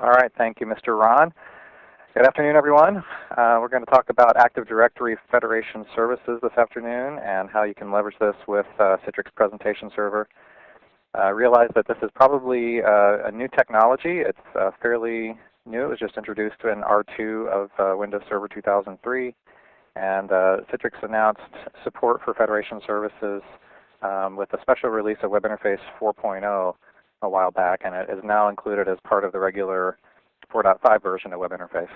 All right, thank you, Mr. Ron. Good afternoon, everyone. We're going to talk about Active Directory Federation Services this afternoon and how you can leverage this with Citrix Presentation Server. Realize that this is probably a new technology. It's fairly new. It was just introduced in R2 of Windows Server 2003. And Citrix announced support for Federation Services with a special release of Web Interface 4.0 a while back, and it is now included as part of the regular 4.5 version of Web Interface.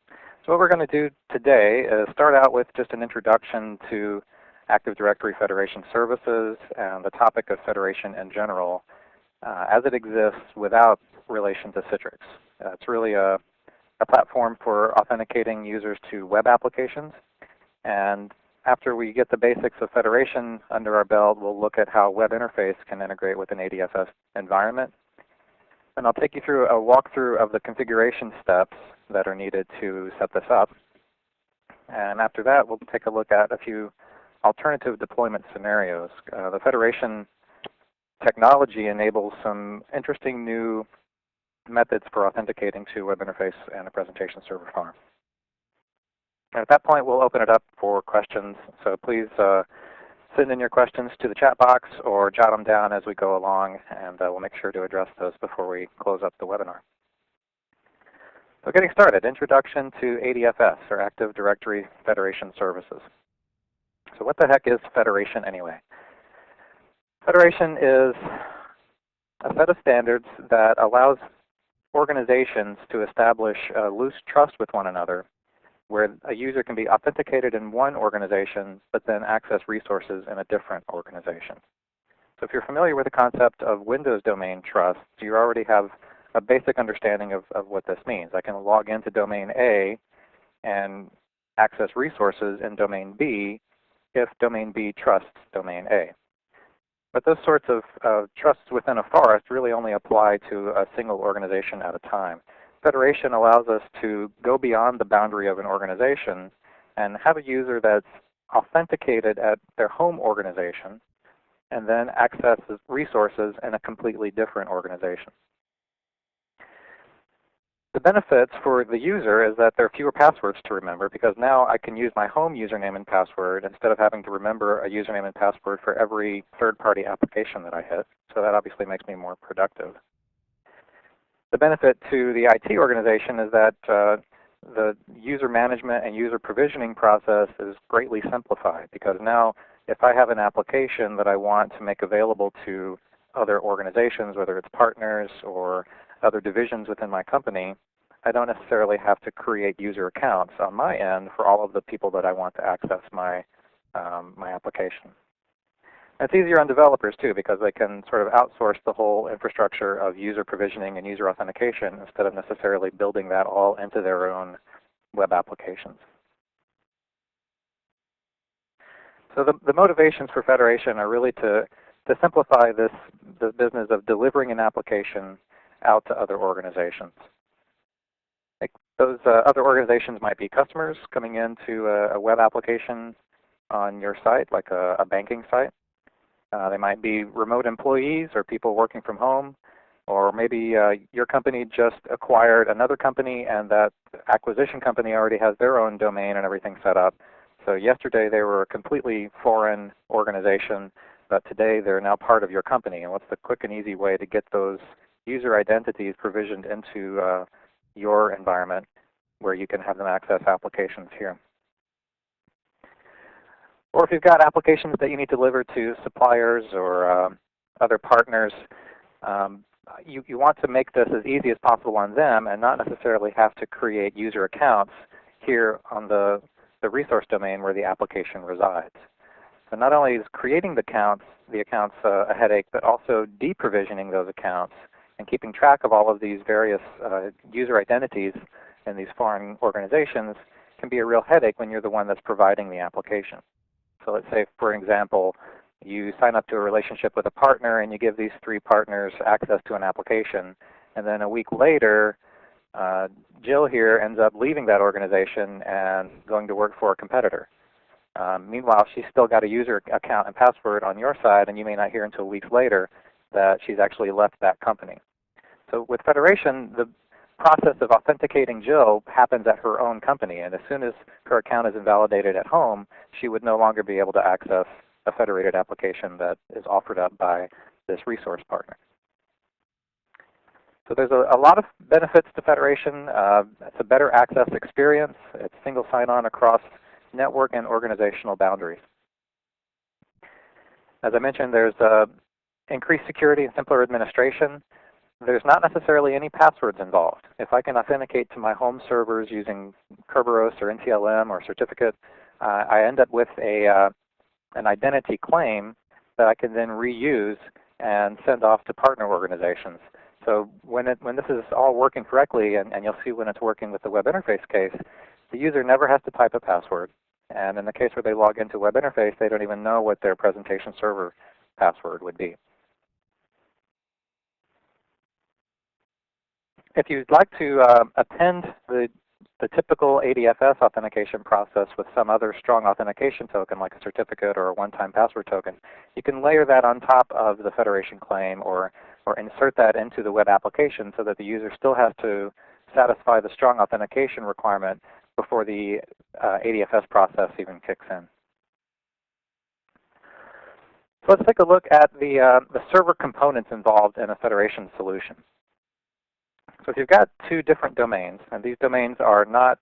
So what we're going to do today is start out with just an introduction to Active Directory Federation Services and the topic of federation in general as it exists without relation to Citrix. It's really a platform for authenticating users to web applications. And after we get the basics of federation under our belt, we'll look at how Web Interface can integrate with an ADFS environment. And I'll take you through a walkthrough of the configuration steps that are needed to set this up. And after that, we'll take a look at a few alternative deployment scenarios. The federation technology enables some interesting new methods for authenticating to Web Interface and a Presentation Server farm. And at that point, we'll open it up for questions. So please send in your questions to the chat box or jot them down as we go along, and we'll make sure to address those before we close up the webinar. So getting started, introduction to ADFS, or Active Directory Federation Services. So what the heck is federation anyway? Federation is a set of standards that allows organizations to establish loose trust with one another, where a user can be authenticated in one organization but then access resources in a different organization. So if you're familiar with the concept of Windows domain trust, you already have a basic understanding of what this means. I can log into domain A and access resources in domain B if domain B trusts domain A. But those sorts of trusts within a forest really only apply to a single organization at a time. Federation allows us to go beyond the boundary of an organization and have a user that's authenticated at their home organization and then accesses resources in a completely different organization. The benefits for the user is that there are fewer passwords to remember, because now I can use my home username and password instead of having to remember a username and password for every third-party application that I hit. So that obviously makes me more productive. The benefit to the IT organization is that the user management and user provisioning process is greatly simplified, because now if I have an application that I want to make available to other organizations, whether it's partners or other divisions within my company, I don't necessarily have to create user accounts on my end for all of the people that I want to access my application. It's easier on developers too, because they can sort of outsource the whole infrastructure of user provisioning and user authentication instead of necessarily building that all into their own web applications. So the motivations for federation are really to simplify the business of delivering an application out to other organizations. Like those other organizations might be customers coming into a web application on your site, like a banking site. They might be remote employees or people working from home, or maybe your company just acquired another company and that acquisition company already has their own domain and everything set up. So yesterday they were a completely foreign organization, but today they're now part of your company. And what's the quick and easy way to get those user identities provisioned into your environment where you can have them access applications here? Or if you've got applications that you need to deliver to suppliers or other partners, you want to make this as easy as possible on them and not necessarily have to create user accounts here on the resource domain where the application resides. So not only is creating the accounts a headache, but also deprovisioning those accounts and keeping track of all of these various user identities in these foreign organizations can be a real headache when you're the one that's providing the application. So let's say, for example, you sign up to a relationship with a partner and you give these 3 partners access to an application, and then a week later, Jill here ends up leaving that organization and going to work for a competitor. Meanwhile, she's still got a user account and password on your side, and you may not hear until weeks later that she's actually left that company. So with Federation, the process of authenticating Jill happens at her own company, and as soon as her account is invalidated at home, she would no longer be able to access a federated application that is offered up by this resource partner. So there's a lot of benefits to Federation. It's a better access experience. It's single sign-on across network and organizational boundaries. As I mentioned, there's increased security and simpler administration. There's not necessarily any passwords involved. If I can authenticate to my home servers using Kerberos or NTLM or certificate, I end up with an identity claim that I can then reuse and send off to partner organizations. So when this is all working correctly, and you'll see when it's working with the web interface case, the user never has to type a password. And in the case where they log into web interface, they don't even know what their presentation server password would be. If you'd like to append the typical ADFS authentication process with some other strong authentication token like a certificate or a one-time password token, you can layer that on top of the Federation claim or insert that into the web application so that the user still has to satisfy the strong authentication requirement before the ADFS process even kicks in. So let's take a look at the server components involved in a Federation solution. So if you've got two different domains, and these domains are not,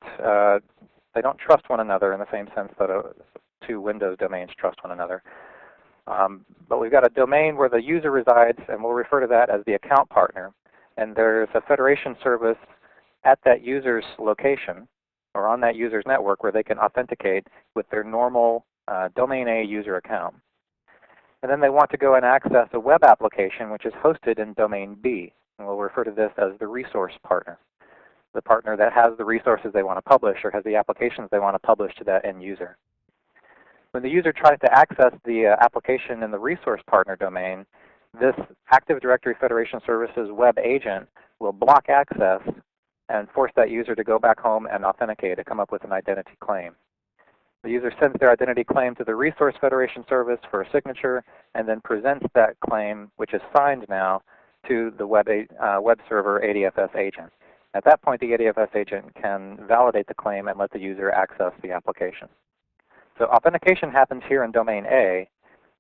they don't trust one another in the same sense that two Windows domains trust one another. But we've got a domain where the user resides, and we'll refer to that as the account partner. And there's a Federation service at that user's location or on that user's network where they can authenticate with their normal domain A user account. And then they want to go and access a web application which is hosted in domain B. And we'll refer to this as the resource partner, the partner that has the resources they want to publish or has the applications they want to publish to that end user. When the user tries to access the application in the resource partner domain, this Active Directory Federation Services web agent will block access and force that user to go back home and authenticate to come up with an identity claim. The user sends their identity claim to the Resource Federation Service for a signature and then presents that claim, which is signed now, to the web server ADFS agent. At that point, the ADFS agent can validate the claim and let the user access the application. So authentication happens here in domain A,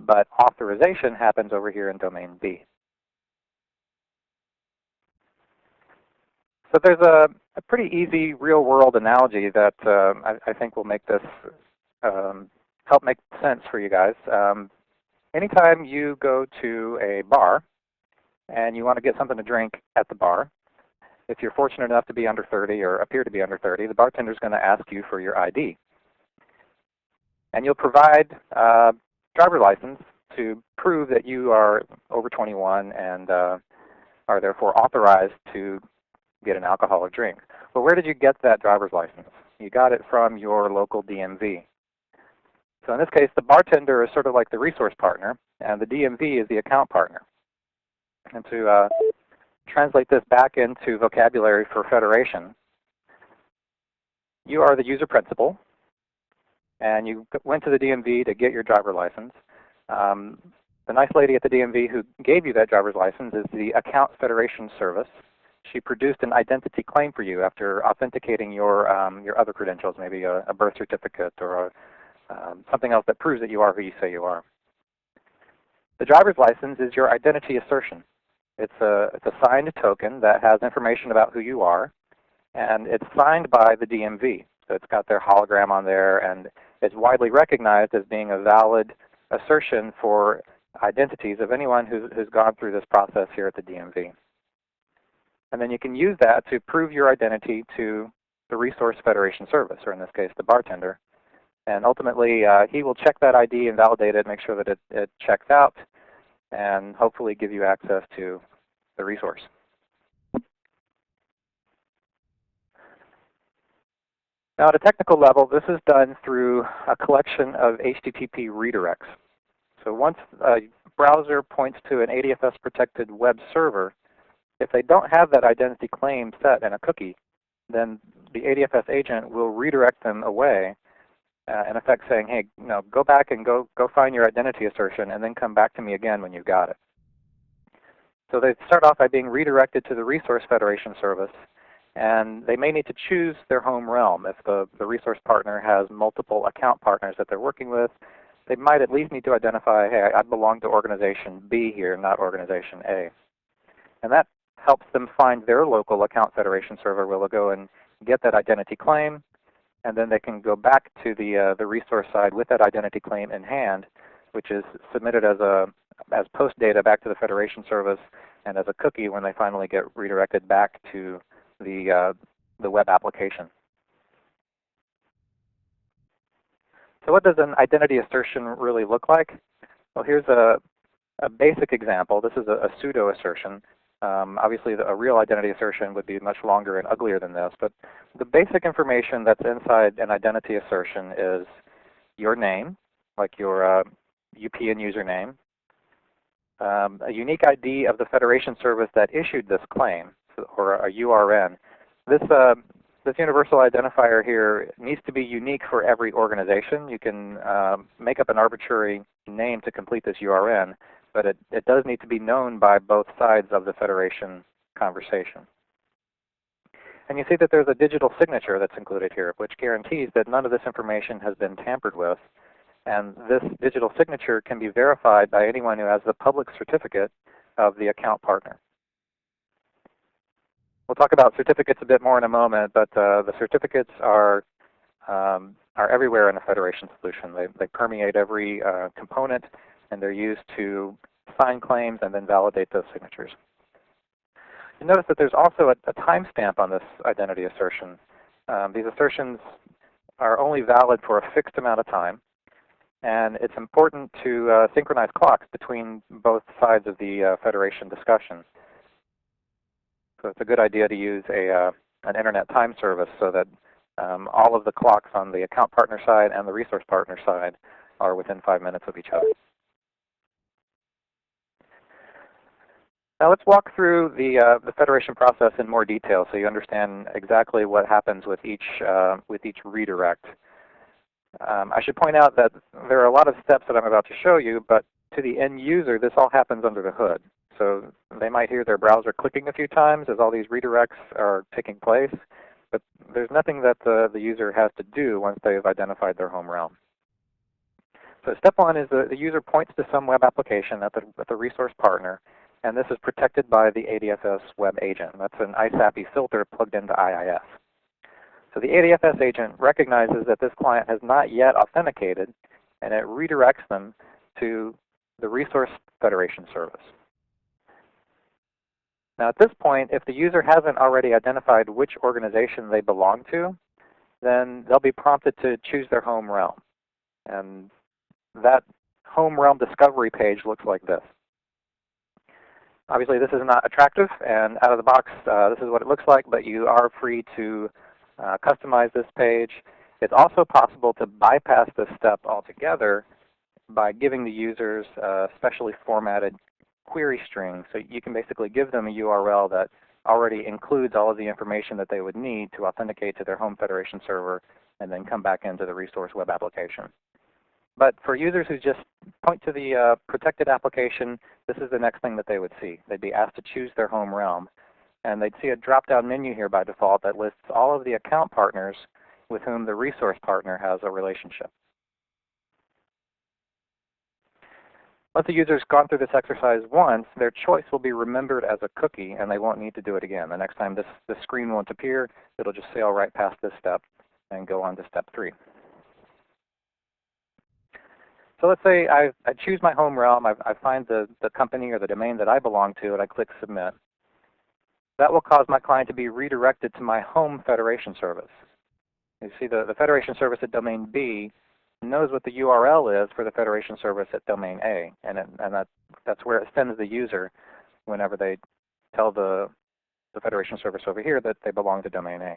but authorization happens over here in domain B. So there's a pretty easy real-world analogy that I think will make this help make sense for you guys. Anytime you go to a bar and you want to get something to drink at the bar, if you're fortunate enough to be under 30 or appear to be under 30, the bartender is going to ask you for your ID. And you'll provide a driver's license to prove that you are over 21 and are therefore authorized to get an alcoholic drink. Well, where did you get that driver's license? You got it from your local DMV. So in this case, the bartender is sort of like the resource partner, and the DMV is the account partner. And to translate this back into vocabulary for Federation, you are the user principal, and you went to the DMV to get your driver's license. The nice lady at the DMV who gave you that driver's license is the Account Federation Service. She produced an identity claim for you after authenticating your other credentials, maybe a birth certificate or something else that proves that you are who you say you are. The driver's license is your identity assertion. It's a signed token that has information about who you are, and it's signed by the DMV. So it's got their hologram on there, and it's widely recognized as being a valid assertion for identities of anyone who's gone through this process here at the DMV. And then you can use that to prove your identity to the Resource Federation Service, or in this case, the bartender. And ultimately, he will check that ID and validate it, make sure that it checks out, and hopefully give you access to the resource. Now at a technical level, this is done through a collection of HTTP redirects. So once a browser points to an ADFS protected web server, if they don't have that identity claim set in a cookie, then the ADFS agent will redirect them away, in effect saying, hey, go back and go find your identity assertion and then come back to me again when you've got it. So they start off by being redirected to the Resource Federation service, and they may need to choose their home realm. If the resource partner has multiple account partners that they're working with, they might at least need to identify, hey, I belong to organization B here, not organization A. And that helps them find their local account federation server where they'll go and get that identity claim, and then they can go back to the resource side with that identity claim in hand, which is submitted as post data back to the Federation service and as a cookie when they finally get redirected back to the web application. So what does an identity assertion really look like? Well, here's a basic example. This is a pseudo assertion. Obviously, a real identity assertion would be much longer and uglier than this, but the basic information that's inside an identity assertion is your name, like your UP and username, a unique ID of the Federation service that issued this claim, or a URN. This universal identifier here needs to be unique for every organization. You can make up an arbitrary name to complete this URN, but it does need to be known by both sides of the Federation conversation. And you see that there's a digital signature that's included here, which guarantees that none of this information has been tampered with. And this digital signature can be verified by anyone who has the public certificate of the account partner. We'll talk about certificates a bit more in a moment, but the certificates are everywhere in a Federation solution. They permeate every component, and they're used to sign claims and then validate those signatures. You notice that there's also a timestamp on this identity assertion. These assertions are only valid for a fixed amount of time, and it's important to synchronize clocks between both sides of the Federation discussion. So it's a good idea to use an internet time service so that all of the clocks on the account partner side and the resource partner side are within 5 minutes of each other. Now let's walk through the Federation process in more detail so you understand exactly what happens with each redirect. I should point out that there are a lot of steps that I'm about to show you, but to the end user, this all happens under the hood. So they might hear their browser clicking a few times as all these redirects are taking place, but there's nothing that the user has to do once they've identified their home realm. So step one is the user points to some web application at the resource partner, and this is protected by the ADFS web agent. That's an ISAPI filter plugged into IIS. So the ADFS agent recognizes that this client has not yet authenticated, and it redirects them to the Resource Federation service. Now at this point, if the user hasn't already identified which organization they belong to, then they'll be prompted to choose their home realm. And that home realm discovery page looks like this. Obviously this is not attractive, and out of the box this is what it looks like, but you are free to customize this page. It's also possible to bypass this step altogether by giving the users a specially formatted query string. So you can basically give them a URL that already includes all of the information that they would need to authenticate to their home Federation server and then come back into the resource web application. But for users who just point to the protected application, this is the next thing that they would see. They'd be asked to choose their home realm. And they'd see a drop-down menu here by default that lists all of the account partners with whom the resource partner has a relationship. Once the user's gone through this exercise once, their choice will be remembered as a cookie, and they won't need to do it again. The next time this screen won't appear, it'll just sail right past this step and go on to step 3. So let's say I choose my home realm, I find the company or the domain that I belong to, and I click Submit. That will cause my client to be redirected to my home Federation service. You see the Federation service at domain B knows what the URL is for the Federation service at domain A, and that's where it sends the user whenever they tell the Federation service over here that they belong to domain A.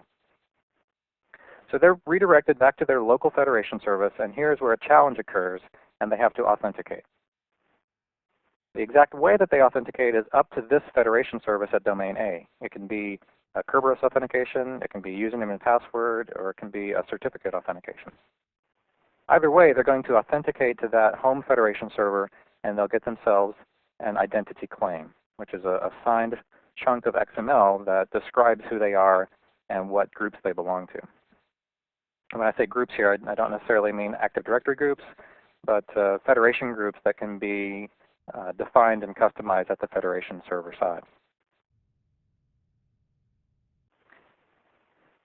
So they're redirected back to their local Federation service, and here's where a challenge occurs, and they have to authenticate. The exact way that they authenticate is up to this Federation service at domain A. It can be a Kerberos authentication, it can be username and password, or it can be a certificate authentication. Either way, they're going to authenticate to that home Federation server, and they'll get themselves an identity claim. which is a signed chunk of XML that describes who they are and what groups they belong to. And when I say groups here, I don't necessarily mean Active Directory groups, but Federation groups that can be defined and customized at the Federation server side.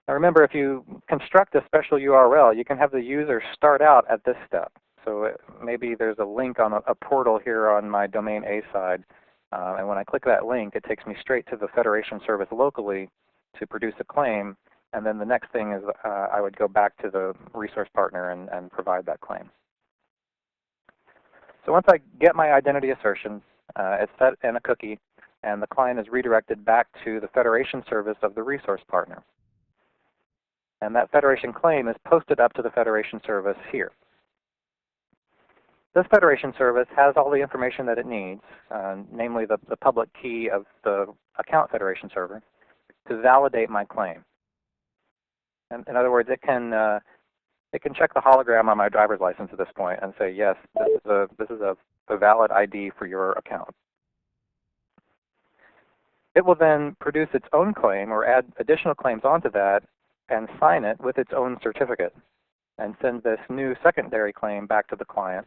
Now remember, if you construct a special URL, you can have the user start out at this step. So maybe there's a link on a portal here on my domain A side, and when I click that link, it takes me straight to the Federation service locally to produce a claim, and then the next thing is I would go back to the resource partner and provide that claim. So once I get my identity assertion, it's set in a cookie, and the client is redirected back to the Federation service of the resource partner. And that Federation claim is posted up to the Federation service here. This Federation service has all the information that it needs, namely the public key of the account Federation server, to validate my claim. And in other words, it can check the hologram on my driver's license at this point and say, yes, this is a valid ID for your account. It will then produce its own claim or add additional claims onto that and sign it with its own certificate and send this new secondary claim back to the client.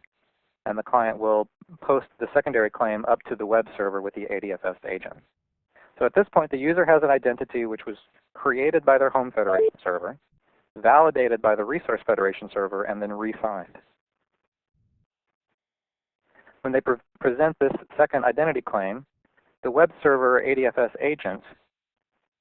And the client will post the secondary claim up to the web server with the ADFS agent. So at this point, the user has an identity which was created by their home Federation server, validated by the resource Federation server, and then re-signed. When they present this second identity claim, the web server ADFS agent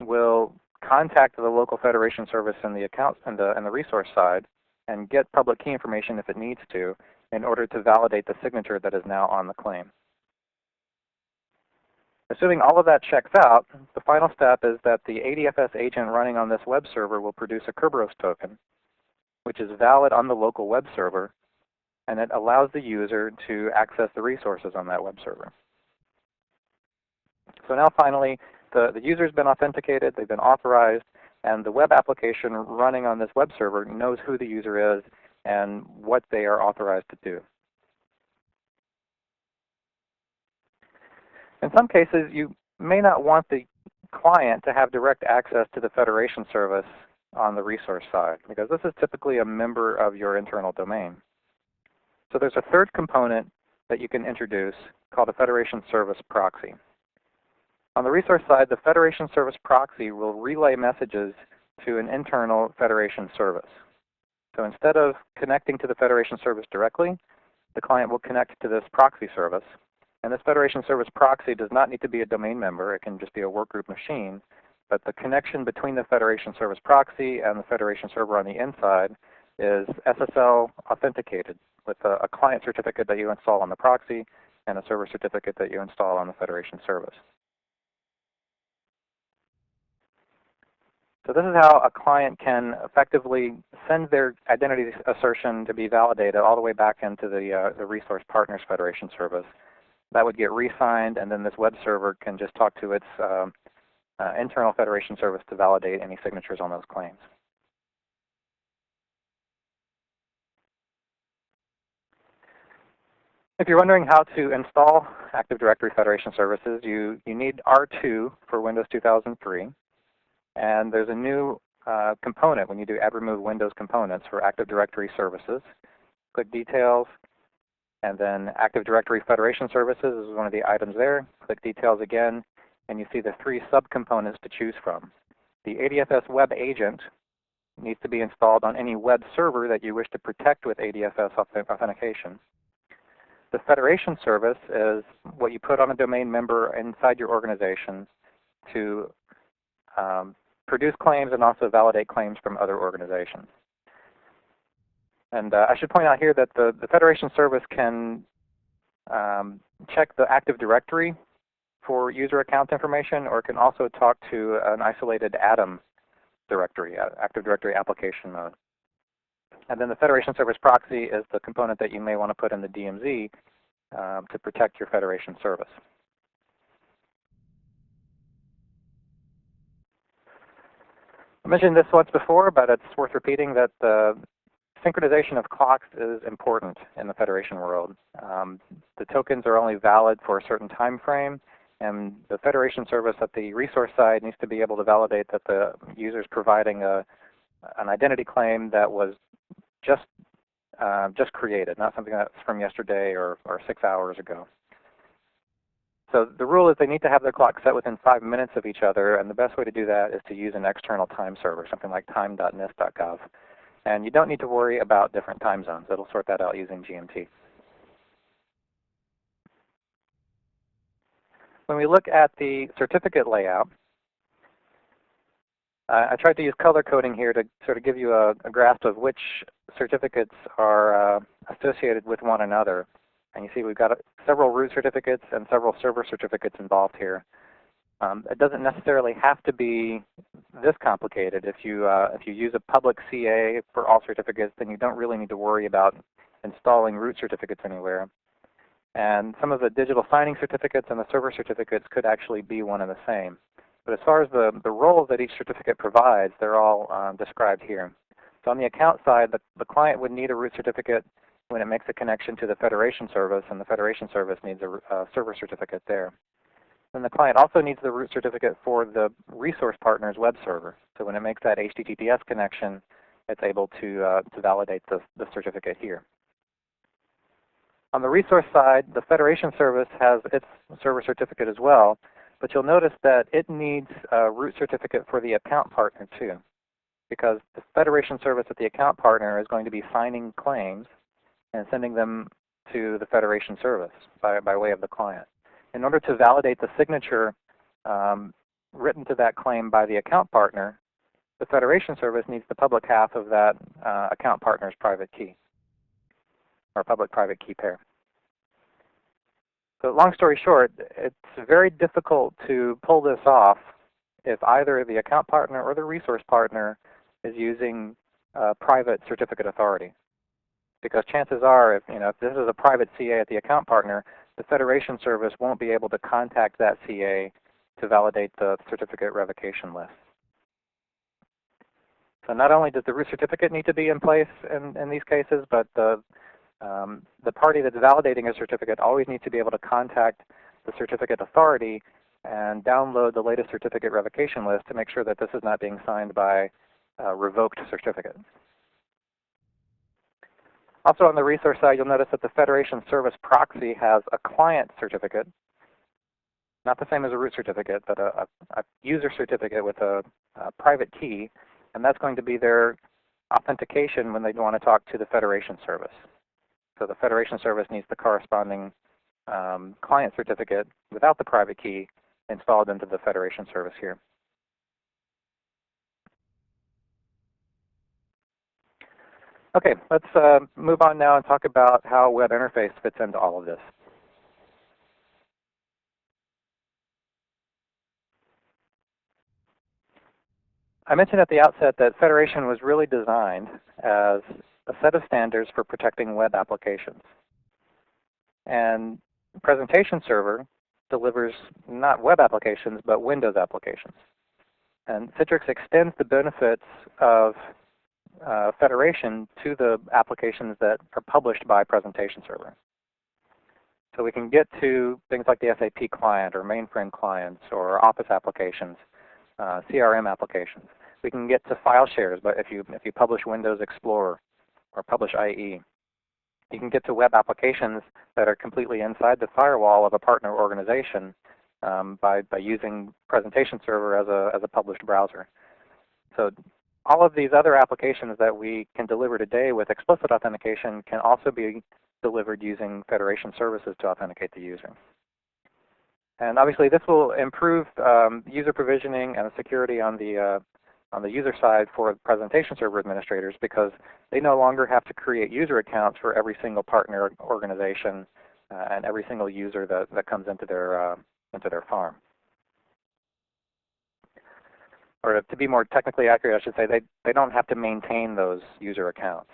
will contact the local Federation service in the account and the resource side and get public key information if it needs to in order to validate the signature that is now on the claim. Assuming all of that checks out, the final step is that the ADFS agent running on this web server will produce a Kerberos token, which is valid on the local web server, and it allows the user to access the resources on that web server. So now finally, the user's been authenticated, they've been authorized, and the web application running on this web server knows who the user is and what they are authorized to do. In some cases, you may not want the client to have direct access to the Federation service on the resource side, because this is typically a member of your internal domain. So there's a third component that you can introduce called a Federation service proxy. On the resource side, the Federation service proxy will relay messages to an internal Federation service. So instead of connecting to the Federation service directly, the client will connect to this proxy service. And this Federation service proxy does not need to be a domain member. It can just be a workgroup machine. But the connection between the Federation service proxy and the Federation server on the inside is SSL authenticated with a client certificate that you install on the proxy and a server certificate that you install on the Federation service. So this is how a client can effectively send their identity assertion to be validated all the way back into the resource partner's Federation service. That would get re-signed, and then this web server can just talk to its internal Federation service to validate any signatures on those claims. If you're wondering how to install Active Directory Federation services, you need R2 for Windows 2003. And there's a new component when you do add remove Windows components for Active Directory services. Click Details, and then Active Directory Federation services is one of the items there. Click Details again, and you see the three subcomponents to choose from. The ADFS web agent needs to be installed on any web server that you wish to protect with ADFS authentication. The Federation service is what you put on a domain member inside your organization to produce claims and also validate claims from other organizations. And I should point out here that the Federation service can check the Active Directory for user account information, or it can also talk to an isolated ADAM directory, Active Directory application mode. And then the Federation service proxy is the component that you may want to put in the DMZ to protect your Federation service. I mentioned this once before, but it's worth repeating that the synchronization of clocks is important in the Federation world. The tokens are only valid for a certain time frame, And the Federation service at the resource side needs to be able to validate that the user is providing an identity claim that was just created, not something that's from yesterday or 6 hours ago. So the rule is they need to have their clock set within 5 minutes of each other, and the best way to do that is to use an external time server, something like time.nist.gov. And you don't need to worry about different time zones. It'll sort that out using GMT. When we look at the certificate layout, I tried to use color coding here to sort of give you a grasp of which certificates are associated with one another. And you see we've got several root certificates and several server certificates involved here. It doesn't necessarily have to be this complicated. If you use a public CA for all certificates, then you don't really need to worry about installing root certificates anywhere. And some of the digital signing certificates and the server certificates could actually be one and the same. But as far as the roles that each certificate provides, they're all described here. So on the account side, the client would need a root certificate when it makes a connection to the Federation service, and the Federation service needs a server certificate there. Then the client also needs the root certificate for the resource partner's web server. So when it makes that HTTPS connection, it's able to validate the certificate here. On the resource side, the Federation service has its server certificate as well, but you'll notice that it needs a root certificate for the account partner too, because the Federation service at the account partner is going to be signing claims and sending them to the Federation service by way of the client. In order to validate the signature written to that claim by the account partner, the Federation service needs the public half of that account partner's private key, or public-private key pair. So long story short, it's very difficult to pull this off if either the account partner or the resource partner is using private certificate authority. Because chances are, if this is a private CA at the account partner, the Federation service won't be able to contact that CA to validate the certificate revocation list. So not only does the root certificate need to be in place in these cases, but the party that's validating a certificate always needs to be able to contact the certificate authority and download the latest certificate revocation list to make sure that this is not being signed by a revoked certificate. Also on the resource side, you'll notice that the Federation service proxy has a client certificate, not the same as a root certificate, but a user certificate with a private key, and that's going to be their authentication when they want to talk to the Federation service. So the Federation service needs the corresponding client certificate without the private key installed into the Federation service here. Okay, let's move on now and talk about how web interface fits into all of this. I mentioned at the outset that Federation was really designed as a set of standards for protecting web applications. And Presentation Server delivers not web applications, but Windows applications. And Citrix extends the benefits of Federation to the applications that are published by Presentation Server. So we can get to things like the SAP client or mainframe clients or Office applications, CRM applications. We can get to file shares, but if you publish Windows Explorer or publish IE, you can get to web applications that are completely inside the firewall of a partner organization by using Presentation Server as a published browser. So all of these other applications that we can deliver today with explicit authentication can also be delivered using Federation services to authenticate the user. And obviously this will improve user provisioning and security on the user side for Presentation Server administrators, because they no longer have to create user accounts for every single partner organization and every single user that comes into their farm. Or to be more technically accurate, I should say, they don't have to maintain those user accounts.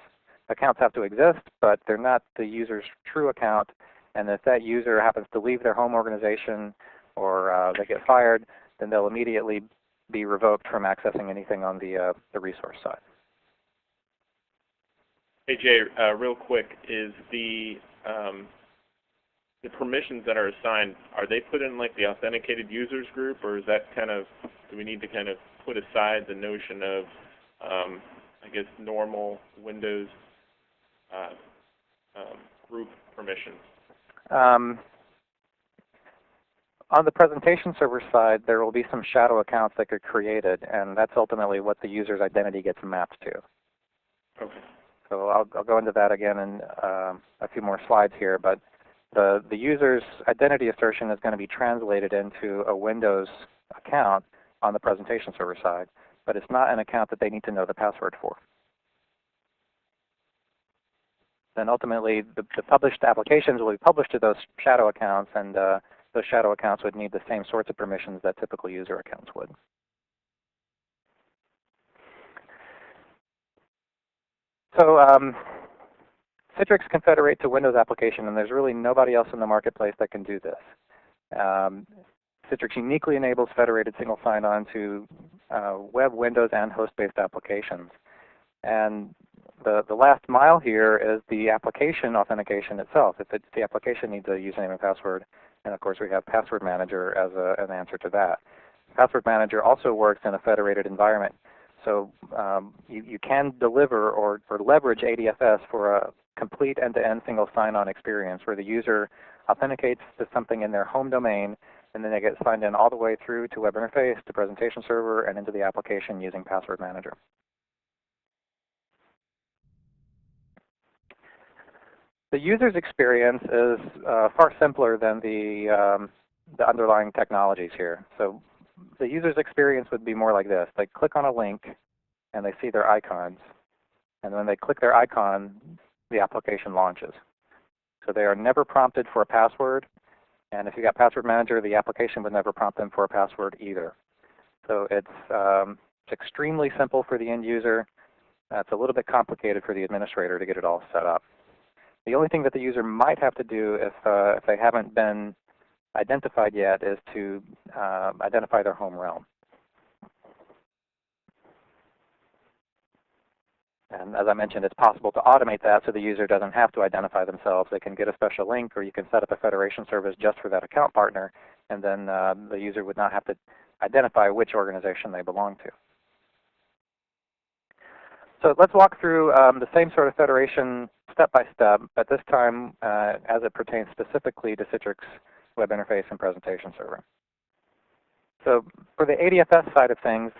Accounts have to exist, but they're not the user's true account. And if that user happens to leave their home organization or they get fired, then they'll immediately be revoked from accessing anything on the resource side. Hey Jay, real quick, is the the permissions that are assigned, are they put in like the authenticated users group, or is that kind of, do we need to kind of put aside the notion of, I guess, normal Windows group permissions? On the presentation server side, there will be some shadow accounts that get created, and that's ultimately what the user's identity gets mapped to. Okay. So I'll go into that again in a few more slides here, but the user's identity assertion is going to be translated into a Windows account on the presentation server side, but it's not an account that they need to know the password for. Then ultimately, the published applications will be published to those shadow accounts, and those shadow accounts would need the same sorts of permissions that typical user accounts would. So Citrix can federate to Windows application, and there's really nobody else in the marketplace that can do this. Citrix uniquely enables federated single sign-on to web, Windows, and host-based applications. And the last mile here is the application authentication itself. If the application needs a username and password, and of course we have Password Manager as an answer to that. Password Manager also works in a federated environment. So you can deliver or leverage ADFS for a complete end-to-end single sign-on experience where the user authenticates to something in their home domain, and then they get signed in all the way through to web interface, to presentation server, and into the application using Password Manager. The user's experience is far simpler than the underlying technologies here. So the user's experience would be more like this. They click on a link, and they see their icons. And when they click their icon, the application launches. So they are never prompted for a password. And if you got Password Manager, the application would never prompt them for a password either. So it's extremely simple for the end user. It's a little bit complicated for the administrator to get it all set up. The only thing that the user might have to do if they haven't been identified yet is to identify their home realm. And as I mentioned, it's possible to automate that so the user doesn't have to identify themselves. They can get a special link, or you can set up a federation service just for that account partner, and then the user would not have to identify which organization they belong to. So let's walk through the same sort of federation step by step, but this time as it pertains specifically to Citrix Web Interface and Presentation Server. So for the ADFS side of things,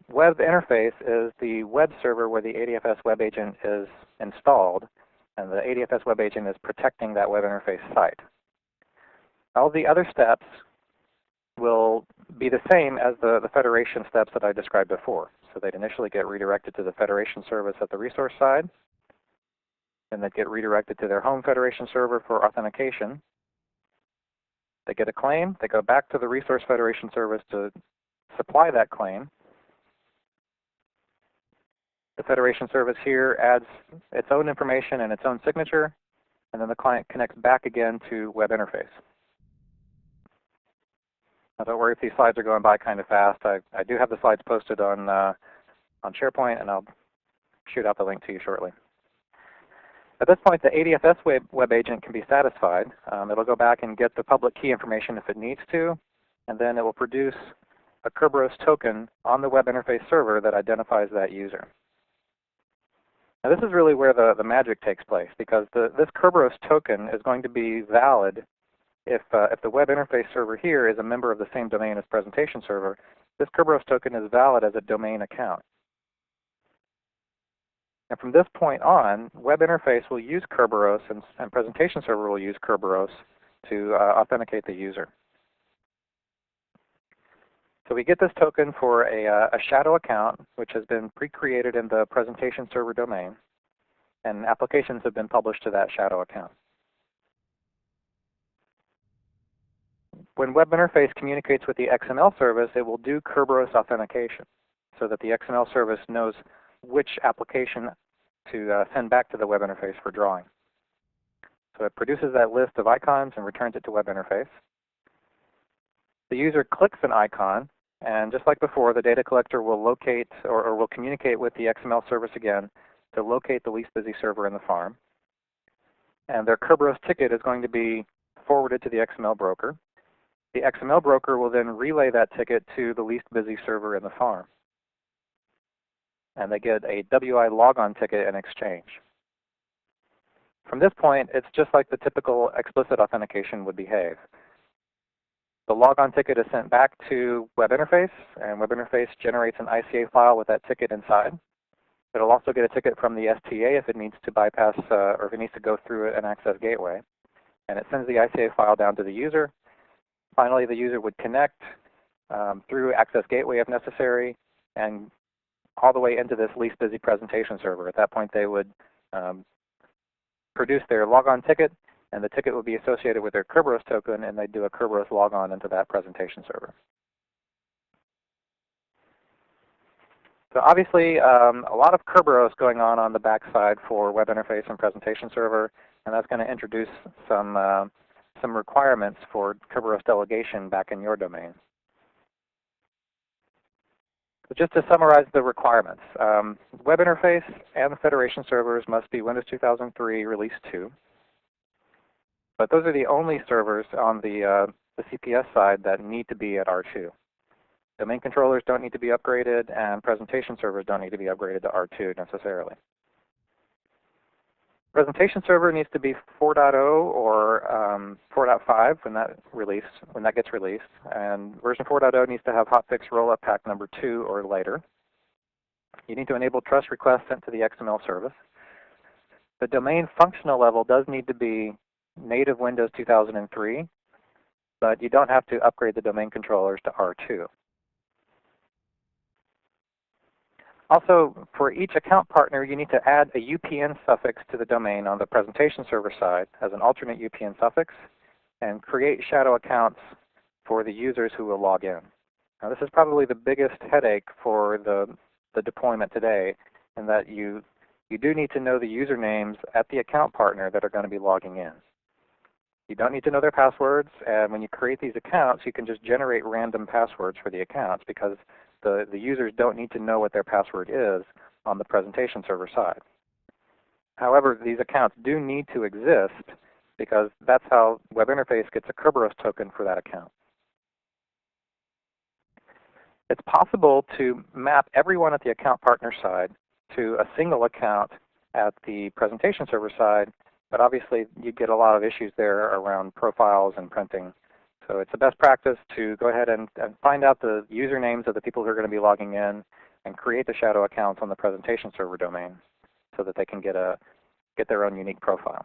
Web Interface is the web server where the ADFS web agent is installed, and the ADFS web agent is protecting that web interface site. All the other steps will be the same as the federation steps that I described before. So they'd initially get redirected to the federation service at the resource side, then they'd get redirected to their home federation server for authentication. They get a claim, they go back to the resource federation service to supply that claim. The federation service here adds its own information and its own signature, and then the client connects back again to web interface. Now don't worry if these slides are going by kind of fast. I do have the slides posted on SharePoint, and I'll shoot out the link to you shortly. At this point, the ADFS web agent can be satisfied. It'll go back and get the public key information if it needs to, and then it will produce a Kerberos token on the web interface server that identifies that user. Now this is really where the magic takes place, because this Kerberos token is going to be valid if the web interface server here is a member of the same domain as presentation server. This Kerberos token is valid as a domain account. And from this point on, web interface will use Kerberos, and presentation server will use Kerberos to authenticate the user. So we get this token for a shadow account, which has been pre-created in the presentation server domain, and applications have been published to that shadow account. When web interface communicates with the XML service, it will do Kerberos authentication so that the XML service knows which application to send back to the web interface for drawing. So it produces that list of icons and returns it to web interface. The user clicks an icon, and just like before, the data collector will locate or will communicate with the XML service again to locate the least busy server in the farm. And their Kerberos ticket is going to be forwarded to the XML broker. The XML broker will then relay that ticket to the least busy server in the farm. And they get a WI logon ticket in exchange. From this point, it's just like the typical explicit authentication would behave. The logon ticket is sent back to web interface, and web interface generates an ICA file with that ticket inside. It'll also get a ticket from the STA if it needs to bypass or if it needs to go through an access gateway. And it sends the ICA file down to the user. Finally, the user would connect through access gateway if necessary and all the way into this least busy presentation server. At that point, they would produce their logon ticket, and the ticket would be associated with their Kerberos token, and they'd do a Kerberos logon into that presentation server. So obviously, a lot of Kerberos going on the backside for web interface and presentation server, and that's going to introduce some requirements for Kerberos delegation back in your domain. So just to summarize the requirements, web interface and the Federation servers must be Windows 2003 Release 2. But those are the only servers on the CPS side that need to be at R2. Domain controllers don't need to be upgraded, and presentation servers don't need to be upgraded to R2 necessarily. Presentation server needs to be 4.0 or 4.5 when that gets released, and version 4.0 needs to have hotfix rollup pack number 2 or later. You need to enable trust requests sent to the XML service. The domain functional level does need to be native Windows 2003, but you don't have to upgrade the domain controllers to R2. Also, for each account partner, you need to add a UPN suffix to the domain on the presentation server side as an alternate UPN suffix, and create shadow accounts for the users who will log in. Now, this is probably the biggest headache for the deployment today, in that you do need to know the usernames at the account partner that are going to be logging in. You don't need to know their passwords, and when you create these accounts, you can just generate random passwords for the accounts, because the users don't need to know what their password is on the presentation server side. However, these accounts do need to exist, because that's how web interface gets a Kerberos token for that account. It's possible to map everyone at the account partner side to a single account at the presentation server side, but obviously you get a lot of issues there around profiles and printing. So it's the best practice to go ahead and find out the usernames of the people who are going to be logging in and create the shadow accounts on the presentation server domain so that they can get their own unique profile.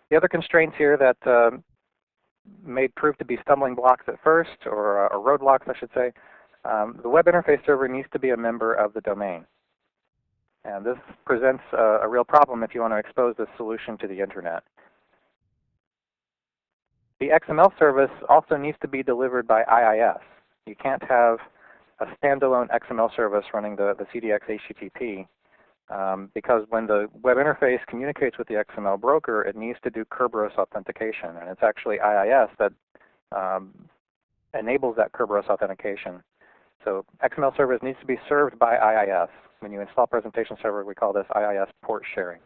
The other constraints here that may prove to be stumbling blocks at first, or roadblocks I should say, the web interface server needs to be a member of the domain. And this presents a real problem if you want to expose this solution to the internet. The XML service also needs to be delivered by IIS. You can't have a standalone XML service running the CDX HTTP because when the web interface communicates with the XML broker, it needs to do Kerberos authentication. And it's actually IIS that enables that Kerberos authentication. So XML service needs to be served by IIS. When you install Presentation Server, we call this IIS port sharing.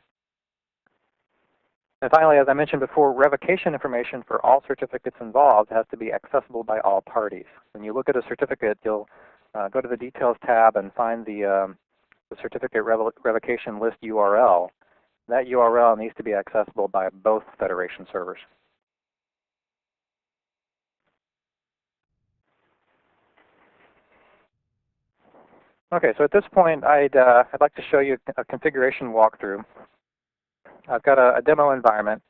And finally, as I mentioned before, revocation information for all certificates involved has to be accessible by all parties. When you look at a certificate, you'll go to the Details tab and find the certificate revocation list URL. That URL needs to be accessible by both Federation servers. Okay, so at this point, I'd like to show you a configuration walkthrough. I've got a demo environment,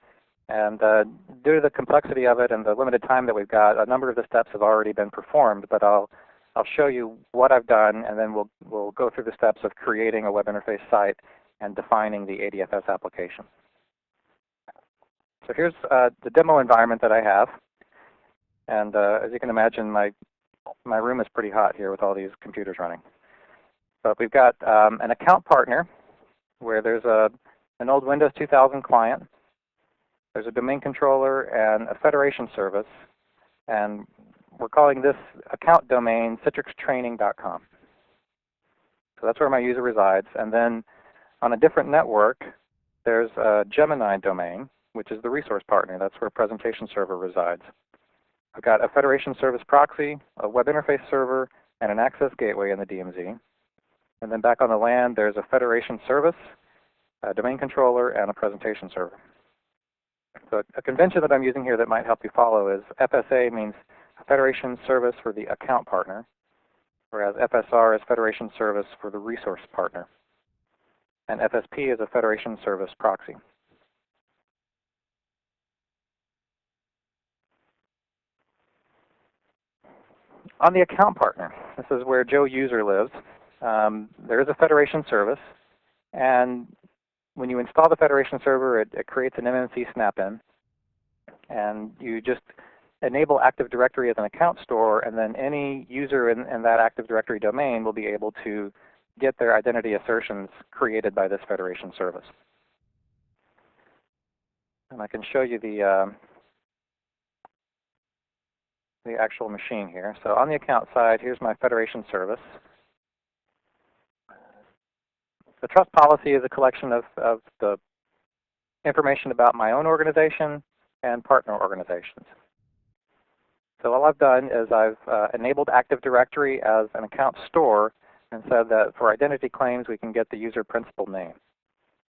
and due to the complexity of it and the limited time that we've got, a number of the steps have already been performed, but I'll show you what I've done, and then we'll go through the steps of creating a web interface site and defining the ADFS application. So here's the demo environment that I have, and as you can imagine, my room is pretty hot here with all these computers running. But we've got an account partner where there's an old Windows 2000 client. There's a domain controller and a Federation service. And we're calling this account domain citrixtraining.com. So that's where my user resides. And then On a different network, there's a Gemini domain, which is the resource partner. That's where Presentation Server resides. I've got a Federation Service proxy, a web interface server, and an access gateway in the DMZ. And then back on the LAN, there's a Federation Service, a domain controller, and a Presentation Server. So a convention that I'm using here that might help you follow is FSA means Federation Service for the account partner, whereas FSR is Federation Service for the resource partner. And FSP is a Federation Service proxy. On the account partner, this is where Joe User lives. There is a Federation Service, and when you install the Federation Server, it creates an MMC snap-in, and you just enable Active Directory as an account store, and then any user in that Active Directory domain will be able to get their identity assertions created by this Federation Service. And I can show you the actual machine here. So on the account side, here's my Federation Service. The trust policy is a collection of the information about my own organization and partner organizations. So all I've done is I've enabled Active Directory as an account store and said that for identity claims, we can get the user principal name.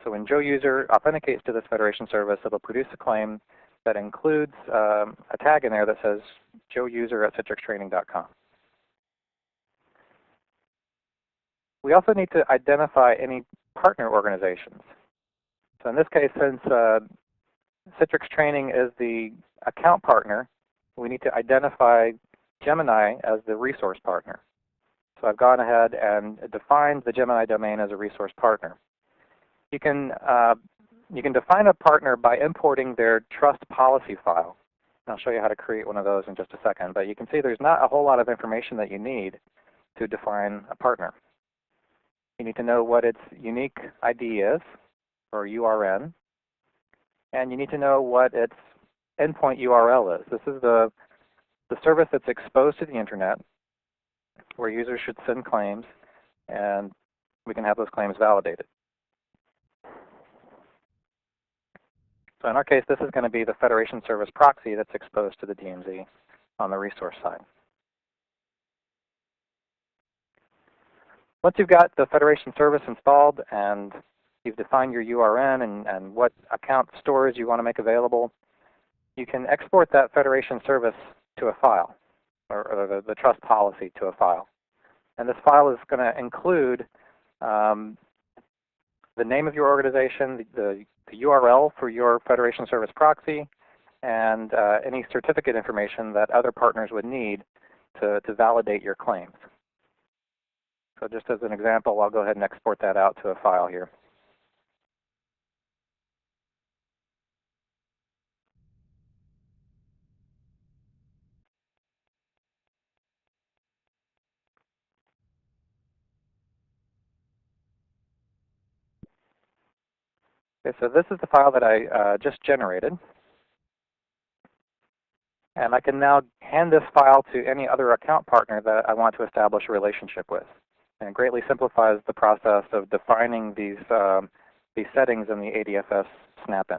So when Joe User authenticates to this Federation Service, it'll produce a claim that includes a tag in there that says Joe User at citrixtraining.com. We also need to identify any partner organizations. So in this case, since Citrix Training is the account partner, we need to identify Gemini as the resource partner. So I've gone ahead and defined the Gemini domain as a resource partner. You can define a partner by importing their trust policy file. I'll show you how to create one of those in just a second. But you can see there's not a whole lot of information that you need to define a partner. You need to know what its unique ID is, or URN, and you need to know what its endpoint URL is. This is the service that's exposed to the Internet, where users should send claims, and we can have those claims validated. So in our case, this is going to be the Federation Service proxy that's exposed to the DMZ on the resource side. Once you've got the Federation Service installed and you've defined your URN and what account stores you want to make available, you can export that Federation Service to a file, or the trust policy to a file. And this file is going to include the name of your organization, the URL for your Federation Service proxy, and any certificate information that other partners would need to validate your claims. So just as an example, I'll go ahead and export that out to a file here. Okay, so this is the file that I just generated. And I can now hand this file to any other account partner that I want to establish a relationship with. And it greatly simplifies the process of defining these settings in the ADFS snap-in.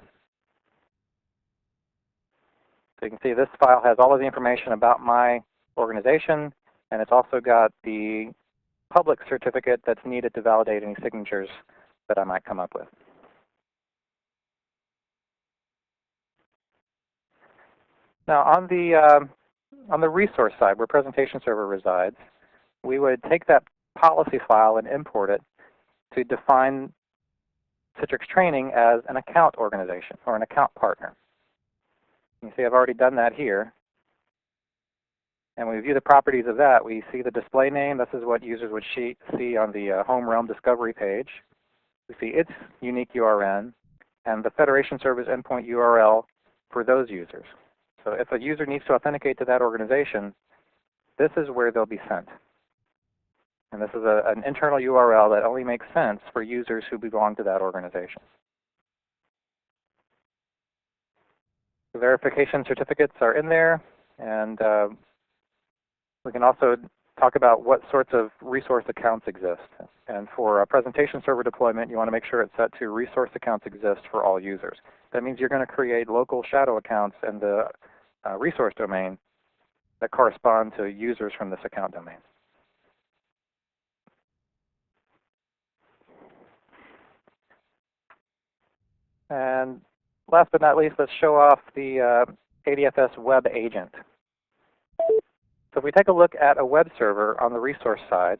So you can see this file has all of the information about my organization, and it's also got the public certificate that's needed to validate any signatures that I might come up with. Now on the resource side, where Presentation Server resides, we would take that policy file and import it to define Citrix Training as an account organization or an account partner. You see I've already done that here. And when we view the properties of that, we see the display name. This is what users would see on the Home Realm Discovery page. We see its unique URN and the Federation Service endpoint URL for those users. So if a user needs to authenticate to that organization, this is where they'll be sent. And this is an internal URL that only makes sense for users who belong to that organization. The verification certificates are in there, and we can also talk about what sorts of resource accounts exist. And for a presentation server deployment, you want to make sure it's set to resource accounts exist for all users. That means you're going to create local shadow accounts in the resource domain that correspond to users from this account domain. And last but not least, let's show off the ADFS web agent. So if we take a look at a web server on the resource side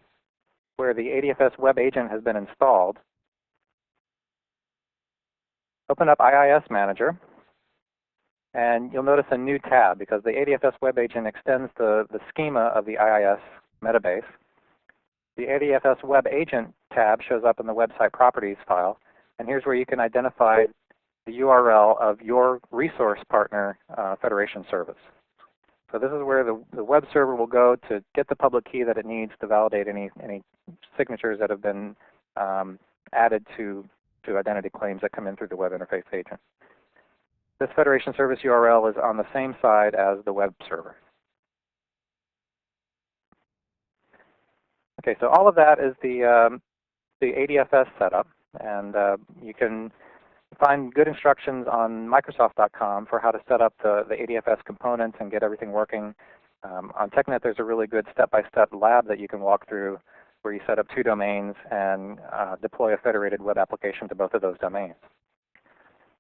where the ADFS web agent has been installed, open up IIS Manager, and you'll notice a new tab because the ADFS web agent extends the schema of the IIS metabase. The ADFS web agent tab shows up in the website properties file, and here's where you can identify the URL of your resource partner Federation service. So this is where the web server will go to get the public key that it needs to validate any signatures that have been added to identity claims that come in through the web interface agent. This Federation service URL is on the same side as the web server. Okay, so all of that is the ADFS setup, and you can find good instructions on Microsoft.com for how to set up the ADFS components and get everything working. On TechNet, there's a really good step-by-step lab that you can walk through where you set up 2 domains and deploy a federated web application to both of those domains.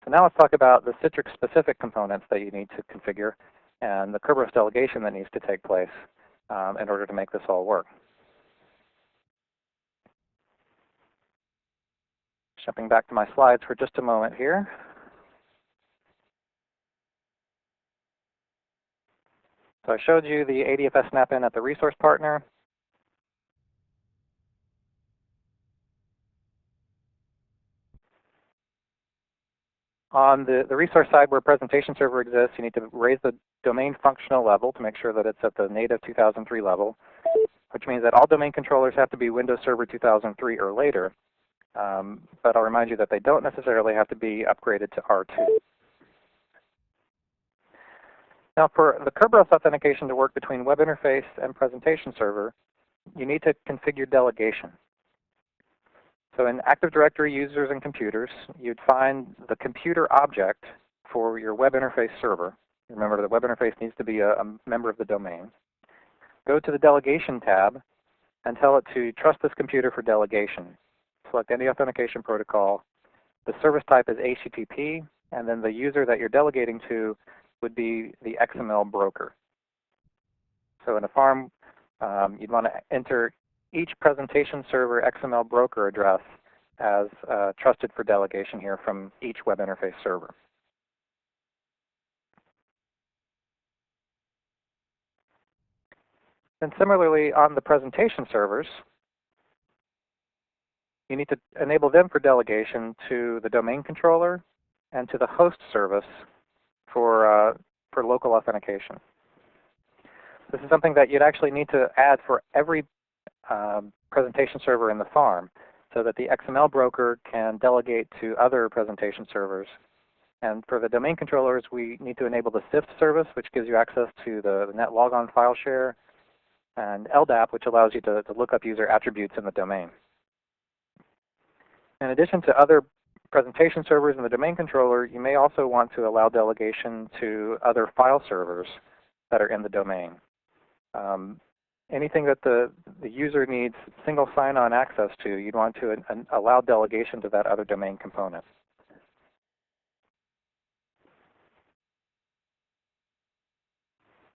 So now let's talk about the Citrix-specific components that you need to configure and the Kerberos delegation that needs to take place in order to make this all work. Jumping back to my slides for just a moment here. So I showed you the ADFS snap-in at the resource partner. On the resource side where presentation server exists, you need to raise the domain functional level to make sure that it's at the native 2003 level, which means that all domain controllers have to be Windows Server 2003 or later. But I'll remind you that they don't necessarily have to be upgraded to R2. Now for the Kerberos authentication to work between web interface and presentation server, you need to configure delegation. So in Active Directory users and computers, you'd find the computer object for your web interface server. Remember, the web interface needs to be a member of the domain. Go to the delegation tab and tell it to trust this computer for delegation. Select any authentication protocol. The service type is HTTP, and then the user that you're delegating to would be the XML broker. So in a farm, you'd want to enter each presentation server XML broker address as trusted for delegation here from each web interface server. And similarly, on the presentation servers, you need to enable them for delegation to the domain controller and to the host service for local authentication. This is something that you'd actually need to add for every presentation server in the farm so that the XML broker can delegate to other presentation servers. And for the domain controllers, we need to enable the SIFT service, which gives you access to the net logon file share, and LDAP, which allows you to look up user attributes in the domain. In addition to other presentation servers in the domain controller, you may also want to allow delegation to other file servers that are in the domain. Anything that the user needs single sign-on access to, you'd want to allow delegation to that other domain component.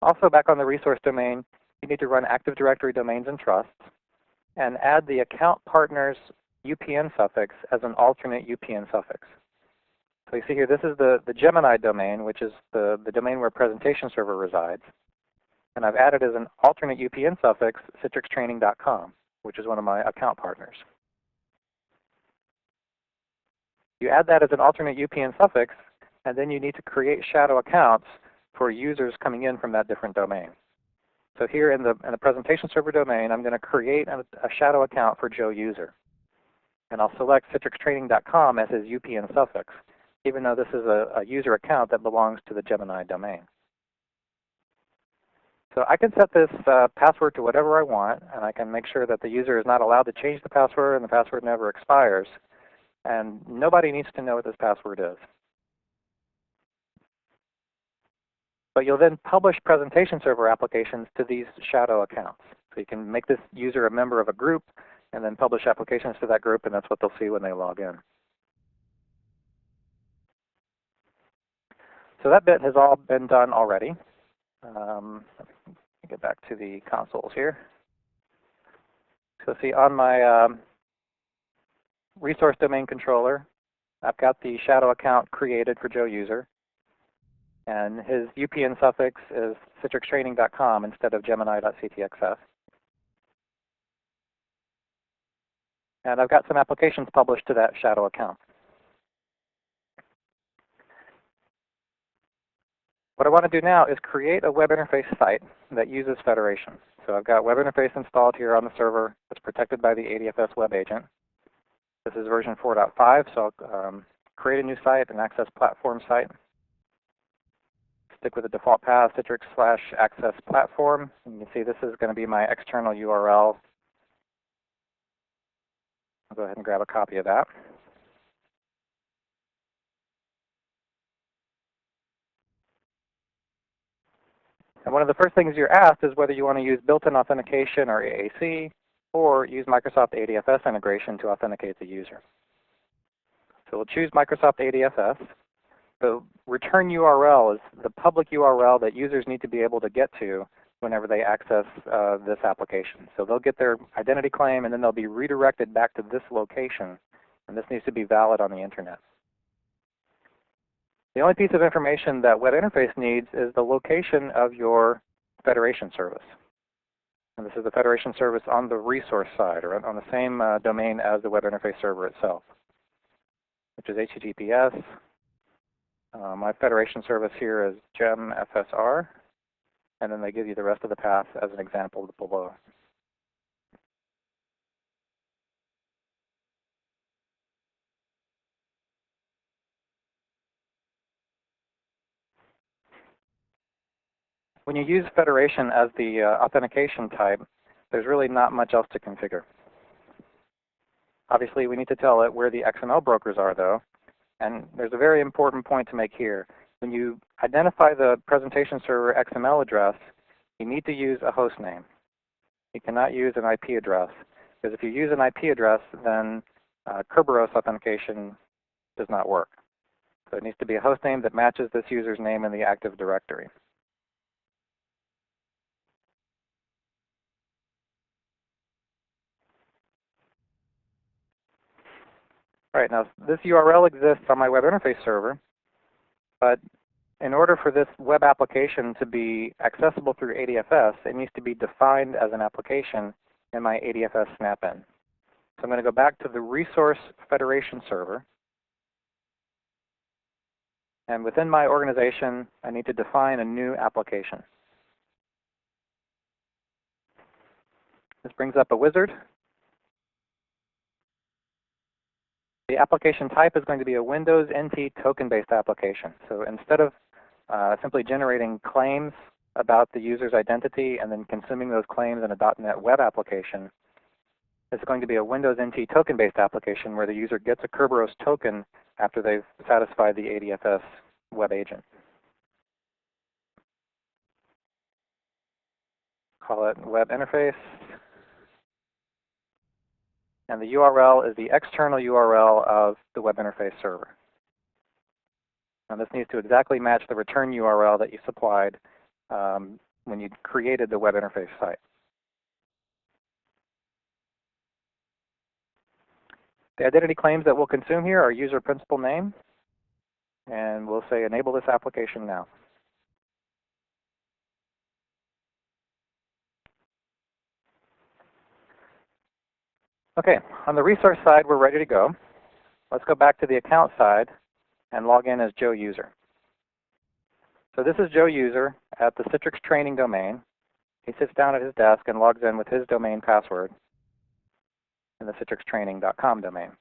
Also, back on the resource domain, you need to run Active Directory domains and trusts and add the account partner's UPN suffix as an alternate UPN suffix. So you see here, this is the Gemini domain, which is the domain where presentation server resides. And I've added as an alternate UPN suffix citrixtraining.com, which is one of my account partners. You add that as an alternate UPN suffix, and then you need to create shadow accounts for users coming in from that different domain. So here in the presentation server domain, I'm going to create a shadow account for Joe user. And I'll select citrixtraining.com as his UPN suffix, even though this is a user account that belongs to the Gemini domain. So I can set this password to whatever I want, and I can make sure that the user is not allowed to change the password and the password never expires. And nobody needs to know what this password is. But you'll then publish presentation server applications to these shadow accounts. So you can make this user a member of a group and then publish applications to that group, and that's what they'll see when they log in. So that bit has all been done already. Let me get back to the consoles here. So see on my resource domain controller, I've got the shadow account created for Joe user. And his UPN suffix is citrixtraining.com instead of gemini.ctxf. And I've got some applications published to that shadow account. What I want to do now is create a web interface site that uses Federation. So I've got web interface installed here on the server that's protected by the ADFS web agent. This is version 4.5, so I'll create a new site, an access platform site. Stick with the default path, Citrix/access platform. And you can see this is going to be my external URL. I'll go ahead and grab a copy of that. And one of the first things you're asked is whether you want to use built-in authentication or AAC, or use Microsoft ADFS integration to authenticate the user. So we'll choose Microsoft ADFS. The return URL is the public URL that users need to be able to get to whenever they access this application. So they'll get their identity claim, and then they'll be redirected back to this location. And this needs to be valid on the Internet. The only piece of information that web interface needs is the location of your Federation service. And this is the Federation service on the resource side, or on the same domain as the web interface server itself, which is HTTPS. My Federation service here is gemfsr, and then they give you the rest of the path as an example below. When you use Federation as the authentication type, there's really not much else to configure. Obviously, we need to tell it where the XML brokers are, though. And there's a very important point to make here. When you identify the presentation server XML address, you need to use a host name. You cannot use an IP address, because if you use an IP address, then Kerberos authentication does not work. So it needs to be a host name that matches this user's name in the Active Directory. All right, now this URL exists on my web interface server, but in order for this web application to be accessible through ADFS, it needs to be defined as an application in my ADFS snap-in. So I'm going to go back to the resource Federation server. And within my organization, I need to define a new application. This brings up a wizard. The application type is going to be a Windows NT token-based application. So instead of simply generating claims about the user's identity and then consuming those claims in a .NET web application, it's going to be a Windows NT token-based application where the user gets a Kerberos token after they've satisfied the ADFS web agent. Call it web interface. And the URL is the external URL of the web interface server. And this needs to exactly match the return URL that you supplied when you created the web interface site. The identity claims that we'll consume here are user principal name, and we'll say enable this application now. Okay, on the resource side, we're ready to go. Let's go back to the account side and log in as Joe user. So this is Joe user at the Citrix training domain. He sits down at his desk and logs in with his domain password in the citrixtraining.com domain.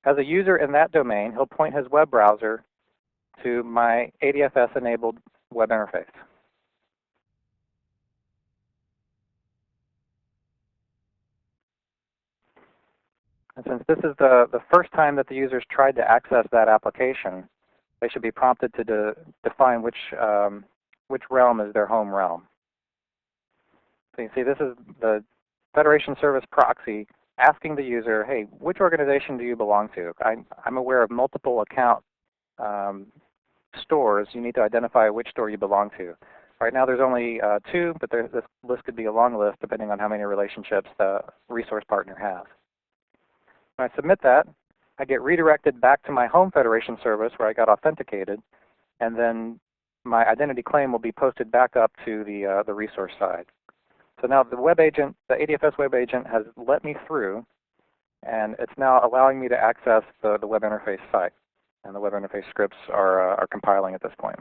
As a user in that domain, he'll point his web browser to my ADFS-enabled web interface. And since this is the first time that the user's tried to access that application, they should be prompted to define which realm is their home realm. So you can see this is the Federation Service proxy asking the user, hey, which organization do you belong to? I'm aware of multiple account stores. You need to identify which store you belong to. Right now there's only 2, but this list could be a long list depending on how many relationships the resource partner has. When I submit that, I get redirected back to my home Federation service where I got authenticated, and then my identity claim will be posted back up to the resource side. So now the web agent, the ADFS web agent, has let me through, and it's now allowing me to access the web interface site. And the web interface scripts are compiling at this point.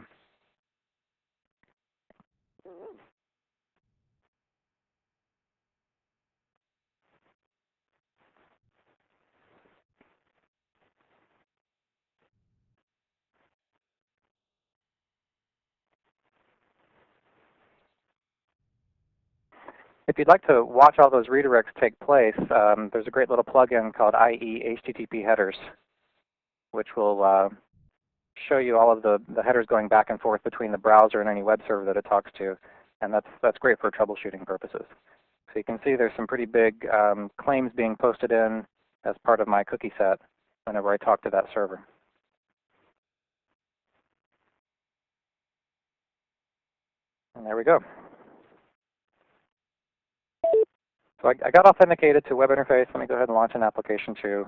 If you'd like to watch all those redirects take place, there's a great little plugin called IE HTTP headers, which will show you all of the headers going back and forth between the browser and any web server that it talks to, and that's great for troubleshooting purposes. So you can see there's some pretty big claims being posted in as part of my cookie set whenever I talk to that server. And there we go. So I got authenticated to web interface. Let me go ahead and launch an application too.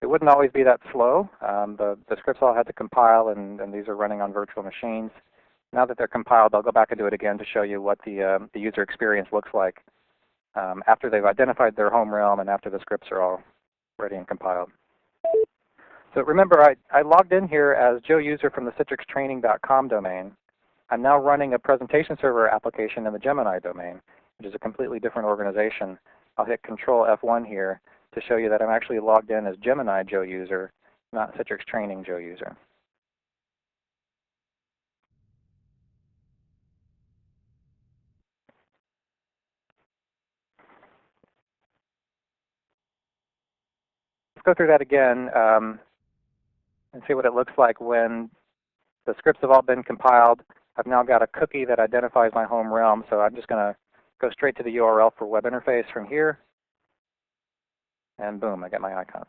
It wouldn't always be that slow. The scripts all had to compile, and these are running on virtual machines. Now that they're compiled, I'll go back and do it again to show you what the user experience looks like after they've identified their home realm and after the scripts are all ready and compiled. So remember, I logged in here as Joe User from the citrixtraining.com domain. I'm now running a presentation server application in the Gemini domain, which is a completely different organization. I'll hit Control F1 here to show you that I'm actually logged in as Gemini Joe User, not Citrix Training Joe User. Let's go through that again and see what it looks like when the scripts have all been compiled. I've now got a cookie that identifies my home realm, so I'm just going to go straight to the URL for web interface from here, and boom, I get my icons.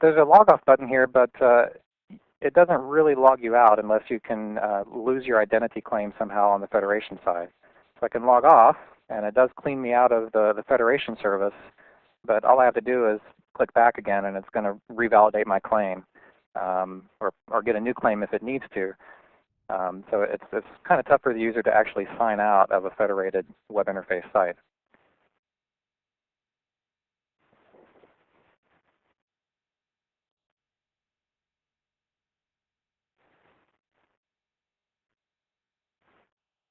There's a log off button here, but it doesn't really log you out unless you can lose your identity claim somehow on the Federation side. So I can log off, and it does clean me out of the Federation service, but all I have to do is click back again, and it's going to revalidate my claim or get a new claim if it needs to. So it's kind of tough for the user to actually sign out of a federated web interface site.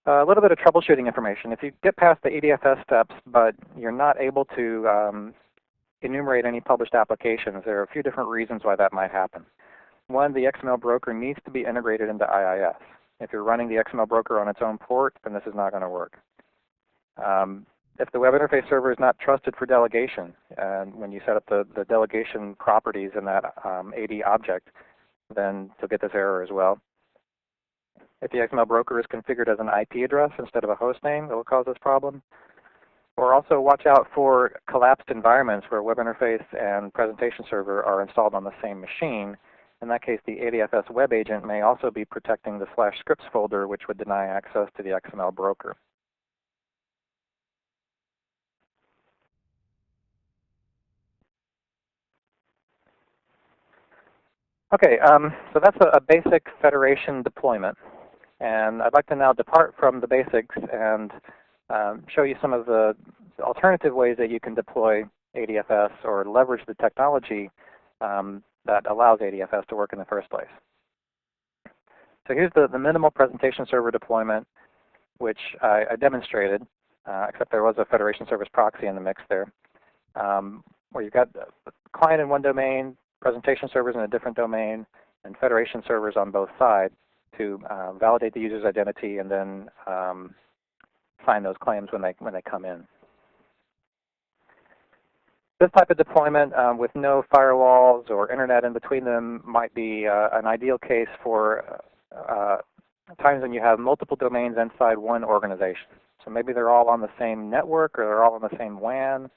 A little bit of troubleshooting information. If you get past the ADFS steps, but you're not able to enumerate any published applications, there are a few different reasons why that might happen. One, the XML broker needs to be integrated into IIS. If you're running the XML broker on its own port, then this is not going to work. If the web interface server is not trusted for delegation, and when you set up the delegation properties in that AD object, then you'll get this error as well. If the XML broker is configured as an IP address instead of a host name, it will cause this problem. Or also watch out for collapsed environments where web interface and presentation server are installed on the same machine. In that case, the ADFS web agent may also be protecting the /scripts folder, which would deny access to the XML broker. Okay, so that's a basic Federation deployment. And I'd like to now depart from the basics and show you some of the alternative ways that you can deploy ADFS or leverage the technology that allows ADFS to work in the first place. So here's the minimal presentation server deployment. which I demonstrated, except there was a Federation Service proxy in the mix there, where you've got a client in one domain, presentation servers in a different domain, and Federation servers on both sides to validate the user's identity and then sign those claims when they come in. This type of deployment with no firewalls or internet in between them might be an ideal case for times when you have multiple domains inside one organization. So maybe they're all on the same network, or they're all on the same WAN,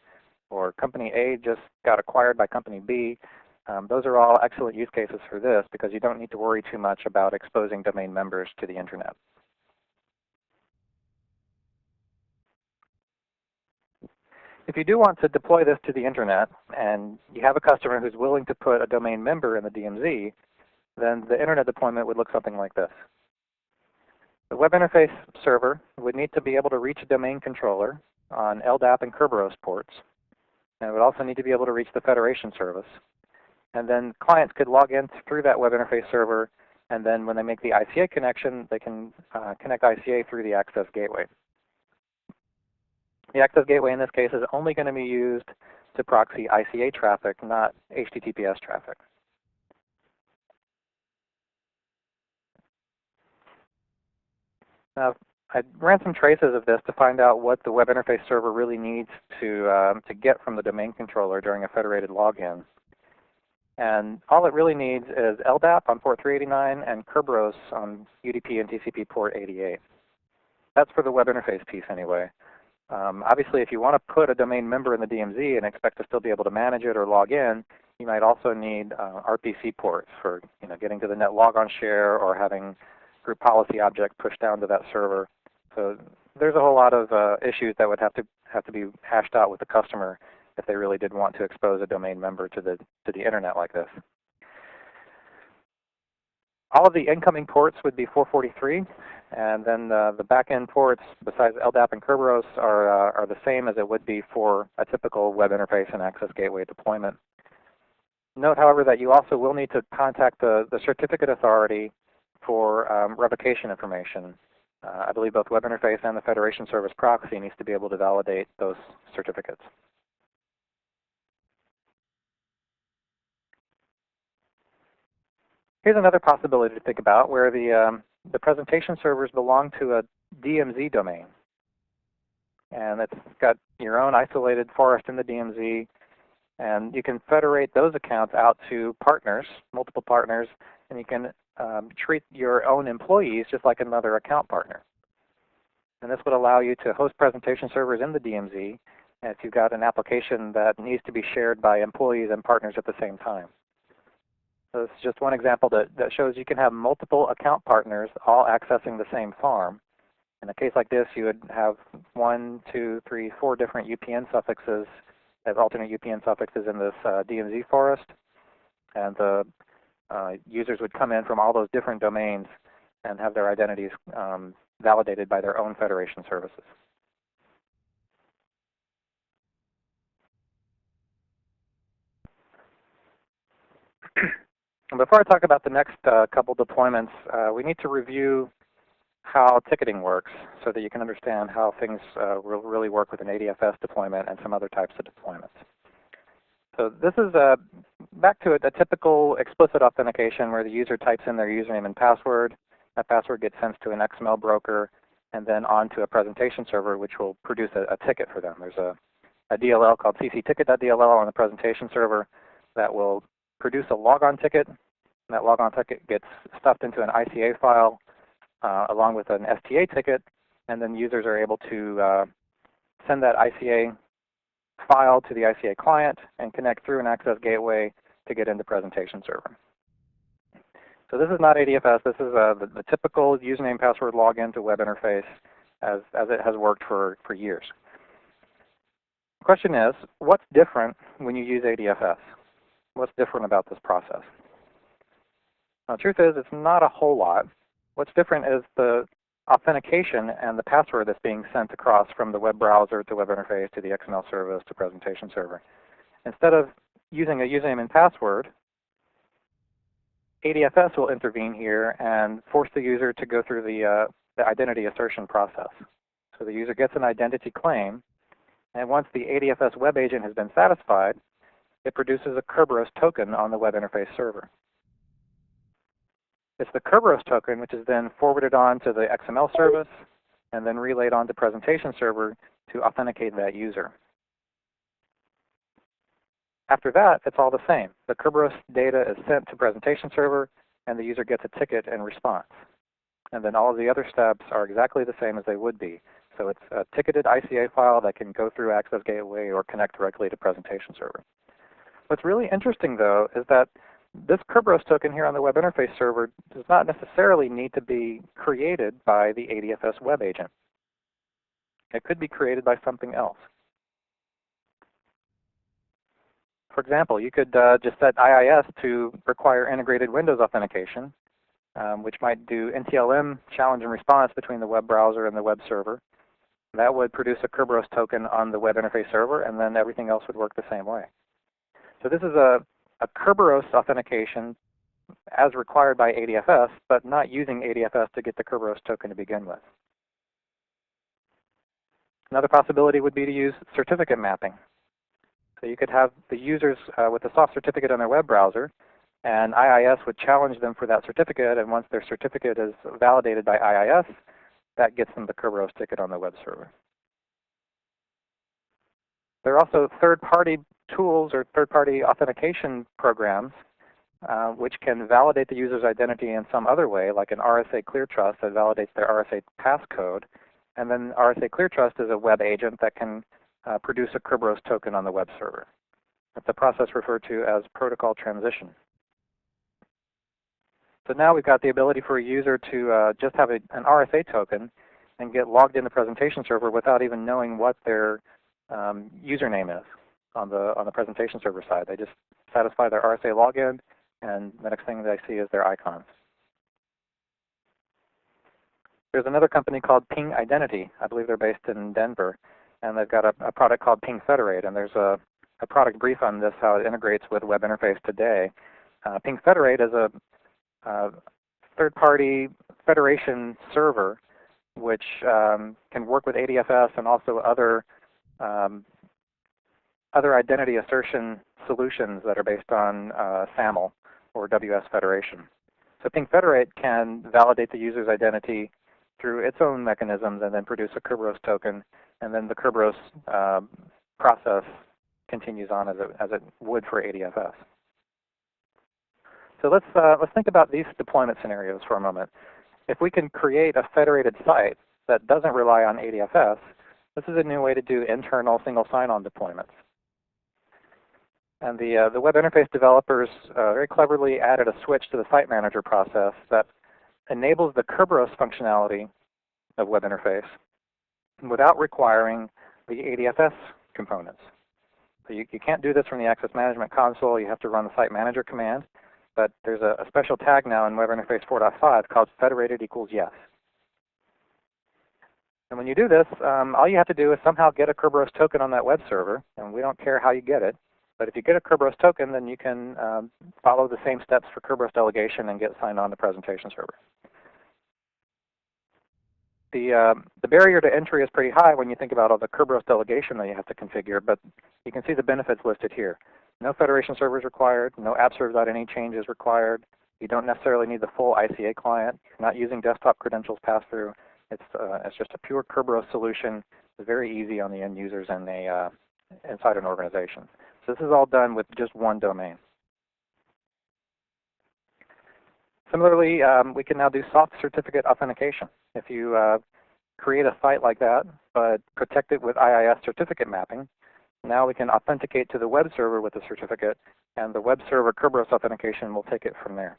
or company A just got acquired by company B. Those are all excellent use cases for this because you don't need to worry too much about exposing domain members to the internet. If you do want to deploy this to the internet and you have a customer who's willing to put a domain member in the DMZ, then the internet deployment would look something like this. The web interface server would need to be able to reach a domain controller on LDAP and Kerberos ports, and it would also need to be able to reach the Federation service. And then clients could log in through that web interface server, and then when they make the ICA connection, they can connect ICA through the access gateway. The access gateway in this case is only going to be used to proxy ICA traffic, not HTTPS traffic. Now, I ran some traces of this to find out what the web interface server really needs to get from the domain controller during a federated login. And all it really needs is LDAP on port 389 and Kerberos on UDP and TCP port 88. That's for the web interface piece anyway. Obviously, if you want to put a domain member in the DMZ and expect to still be able to manage it or log in, you might also need RPC ports for getting to the net logon share or having group policy object pushed down to that server. So there's a whole lot of issues that would have to be hashed out with the customer if they really did want to expose a domain member to the internet like this. All of the incoming ports would be 443, and then the back-end ports, besides LDAP and Kerberos, are the same as it would be for a typical web interface and access gateway deployment. Note, however, that you also will need to contact the certificate authority for revocation information. I believe both web interface and the Federation service proxy needs to be able to validate those certificates. Here's another possibility to think about where the presentation servers belong to a DMZ domain. And it's got your own isolated forest in the DMZ, and you can federate those accounts out to partners, multiple partners, and you can treat your own employees just like another account partner. And this would allow you to host presentation servers in the DMZ if you've got an application that needs to be shared by employees and partners at the same time. So this is just one example that shows you can have multiple account partners all accessing the same farm. In a case like this, you would have 1, 2, 3, 4 different UPN suffixes as alternate UPN suffixes in this DMZ forest. And the users would come in from all those different domains and have their identities validated by their own Federation services. And before I talk about the next couple deployments, we need to review how ticketing works so that you can understand how things will really work with an ADFS deployment and some other types of deployments. So this is back to a typical explicit authentication where the user types in their username and password. That password gets sent to an XML broker and then onto a presentation server, which will produce a ticket for them. There's a DLL called ccticket.dll on the presentation server that will produce a logon ticket, and that logon ticket gets stuffed into an ICA file along with an STA ticket, and then users are able to send that ICA file to the ICA client and connect through an access gateway to get into presentation server. So this is not ADFS. This is the typical username password login to web interface as it has worked for years. The question is, what's different when you use ADFS? What's different about this process? Now, the truth is, it's not a whole lot. What's different is the authentication and the password that's being sent across from the web browser to web interface to the XML service to presentation server. Instead of using a username and password, ADFS will intervene here and force the user to go through the the identity assertion process. So the user gets an identity claim, and once the ADFS web agent has been satisfied, it produces a Kerberos token on the web interface server. It's the Kerberos token which is then forwarded on to the XML service and then relayed on to Presentation Server to authenticate that user. After that, it's all the same. The Kerberos data is sent to Presentation Server, and the user gets a ticket in response. And then all of the other steps are exactly the same as they would be. So it's a ticketed ICA file that can go through Access Gateway or connect directly to Presentation Server. What's really interesting, though, is that this Kerberos token here on the web interface server does not necessarily need to be created by the ADFS web agent. It could be created by something else. For example, you could just set IIS to require integrated Windows authentication, which might do NTLM challenge and response between the web browser and the web server. That would produce a Kerberos token on the web interface server, and then everything else would work the same way. So this is a Kerberos authentication as required by ADFS, but not using ADFS to get the Kerberos token to begin with. Another possibility would be to use certificate mapping. So you could have the users with a soft certificate on their web browser, and IIS would challenge them for that certificate, and once their certificate is validated by IIS, that gets them the Kerberos ticket on the web server. There are also third-party tools or third-party authentication programs which can validate the user's identity in some other way, like an RSA Clear Trust that validates their RSA passcode. And then RSA Clear Trust is a web agent that can produce a Kerberos token on the web server. That's a process referred to as protocol transition. So now we've got the ability for a user to just have an RSA token and get logged in the Presentation Server without even knowing what their username is on the Presentation Server side. They just satisfy their RSA login, and the next thing they see is their icons. There's another company called Ping Identity. I believe they're based in Denver, and they've got a product called Ping Federated, and there's a product brief on this, how it integrates with web interface today. Ping Federated is a third-party federation server which can work with ADFS and also other identity assertion solutions that are based on SAML or WS Federation. So Ping Federate can validate the user's identity through its own mechanisms and then produce a Kerberos token, and then the Kerberos process continues on as it would for ADFS. So let's think about these deployment scenarios for a moment. If we can create a federated site that doesn't rely on ADFS, this is a new way to do internal single sign-on deployments. And the web interface developers very cleverly added a switch to the site manager process that enables the Kerberos functionality of web interface without requiring the ADFS components. So you can't do this from the Access Management Console. You have to run the site manager command. But there's a special tag now in Web Interface 4.5 called federated equals yes. And when you do this, all you have to do is somehow get a Kerberos token on that web server, and we don't care how you get it. But if you get a Kerberos token, then you can follow the same steps for Kerberos delegation and get signed on to Presentation Server. The barrier to entry is pretty high when you think about all the Kerberos delegation that you have to configure, but you can see the benefits listed here. No federation servers required, no appserve.any changes required. You don't necessarily need the full ICA client. You're not using desktop credentials pass-through. It's just a pure Kerberos solution. It's very easy on the end users and inside an organization. So this is all done with just one domain. Similarly, we can now do soft certificate authentication. If you create a site like that, but protect it with IIS certificate mapping, now we can authenticate to the web server with the certificate, and the web server Kerberos authentication will take it from there.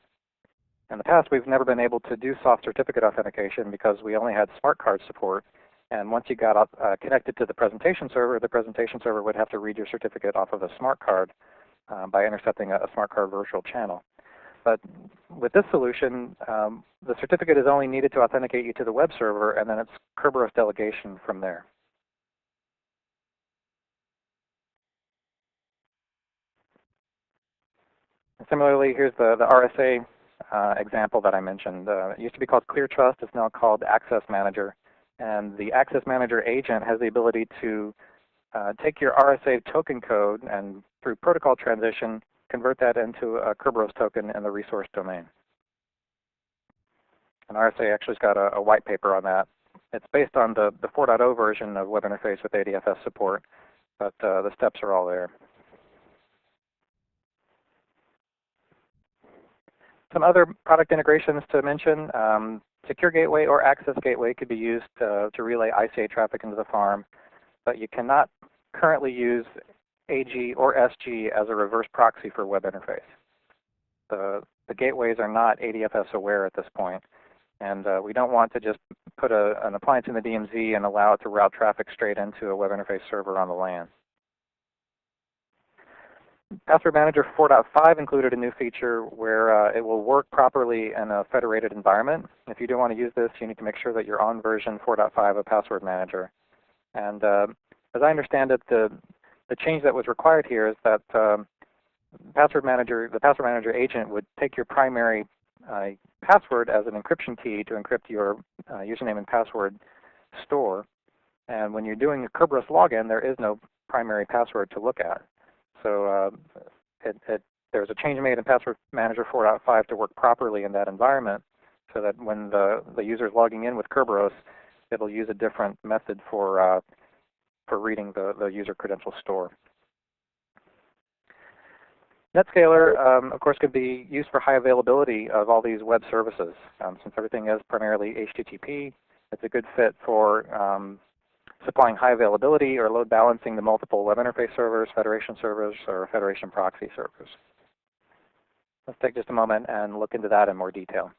In the past, we've never been able to do soft certificate authentication because we only had smart card support. And once you got connected to the presentation server would have to read your certificate off of a smart card by intercepting a smart card virtual channel. But with this solution, the certificate is only needed to authenticate you to the web server, and then it's Kerberos delegation from there. And similarly, here's the RSA example that I mentioned. It used to be called ClearTrust. It's now called Access Manager. And the Access Manager agent has the ability to take your RSA token code and through protocol transition, convert that into a Kerberos token in the resource domain. And RSA actually has got a white paper on that. It's based on the 4.0 version of web interface with ADFS support, but the steps are all there. Some other product integrations to mention. Secure Gateway or Access Gateway could be used to relay ICA traffic into the farm, but you cannot currently use AG or SG as a reverse proxy for web interface. The gateways are not ADFS aware at this point, and we don't want to just put an appliance in the DMZ and allow it to route traffic straight into a web interface server on the LAN. Password Manager 4.5 included a new feature where it will work properly in a federated environment. If you do want to use this, you need to make sure that you're on version 4.5 of Password Manager. And as I understand it, the change that was required here is that the Password Manager agent would take your primary password as an encryption key to encrypt your username and password store. And when you're doing a Kerberos login, there is no primary password to look at. So there's a change made in Password Manager 4.5 to work properly in that environment, so that when the user is logging in with Kerberos, it'll use a different method for reading the user credential store. NetScaler, of course, could be used for high availability of all these web services. Since everything is primarily HTTP, it's a good fit for supplying high availability or load balancing the multiple web interface servers, Federation servers, or Federation proxy servers. Let's take just a moment and look into that in more detail.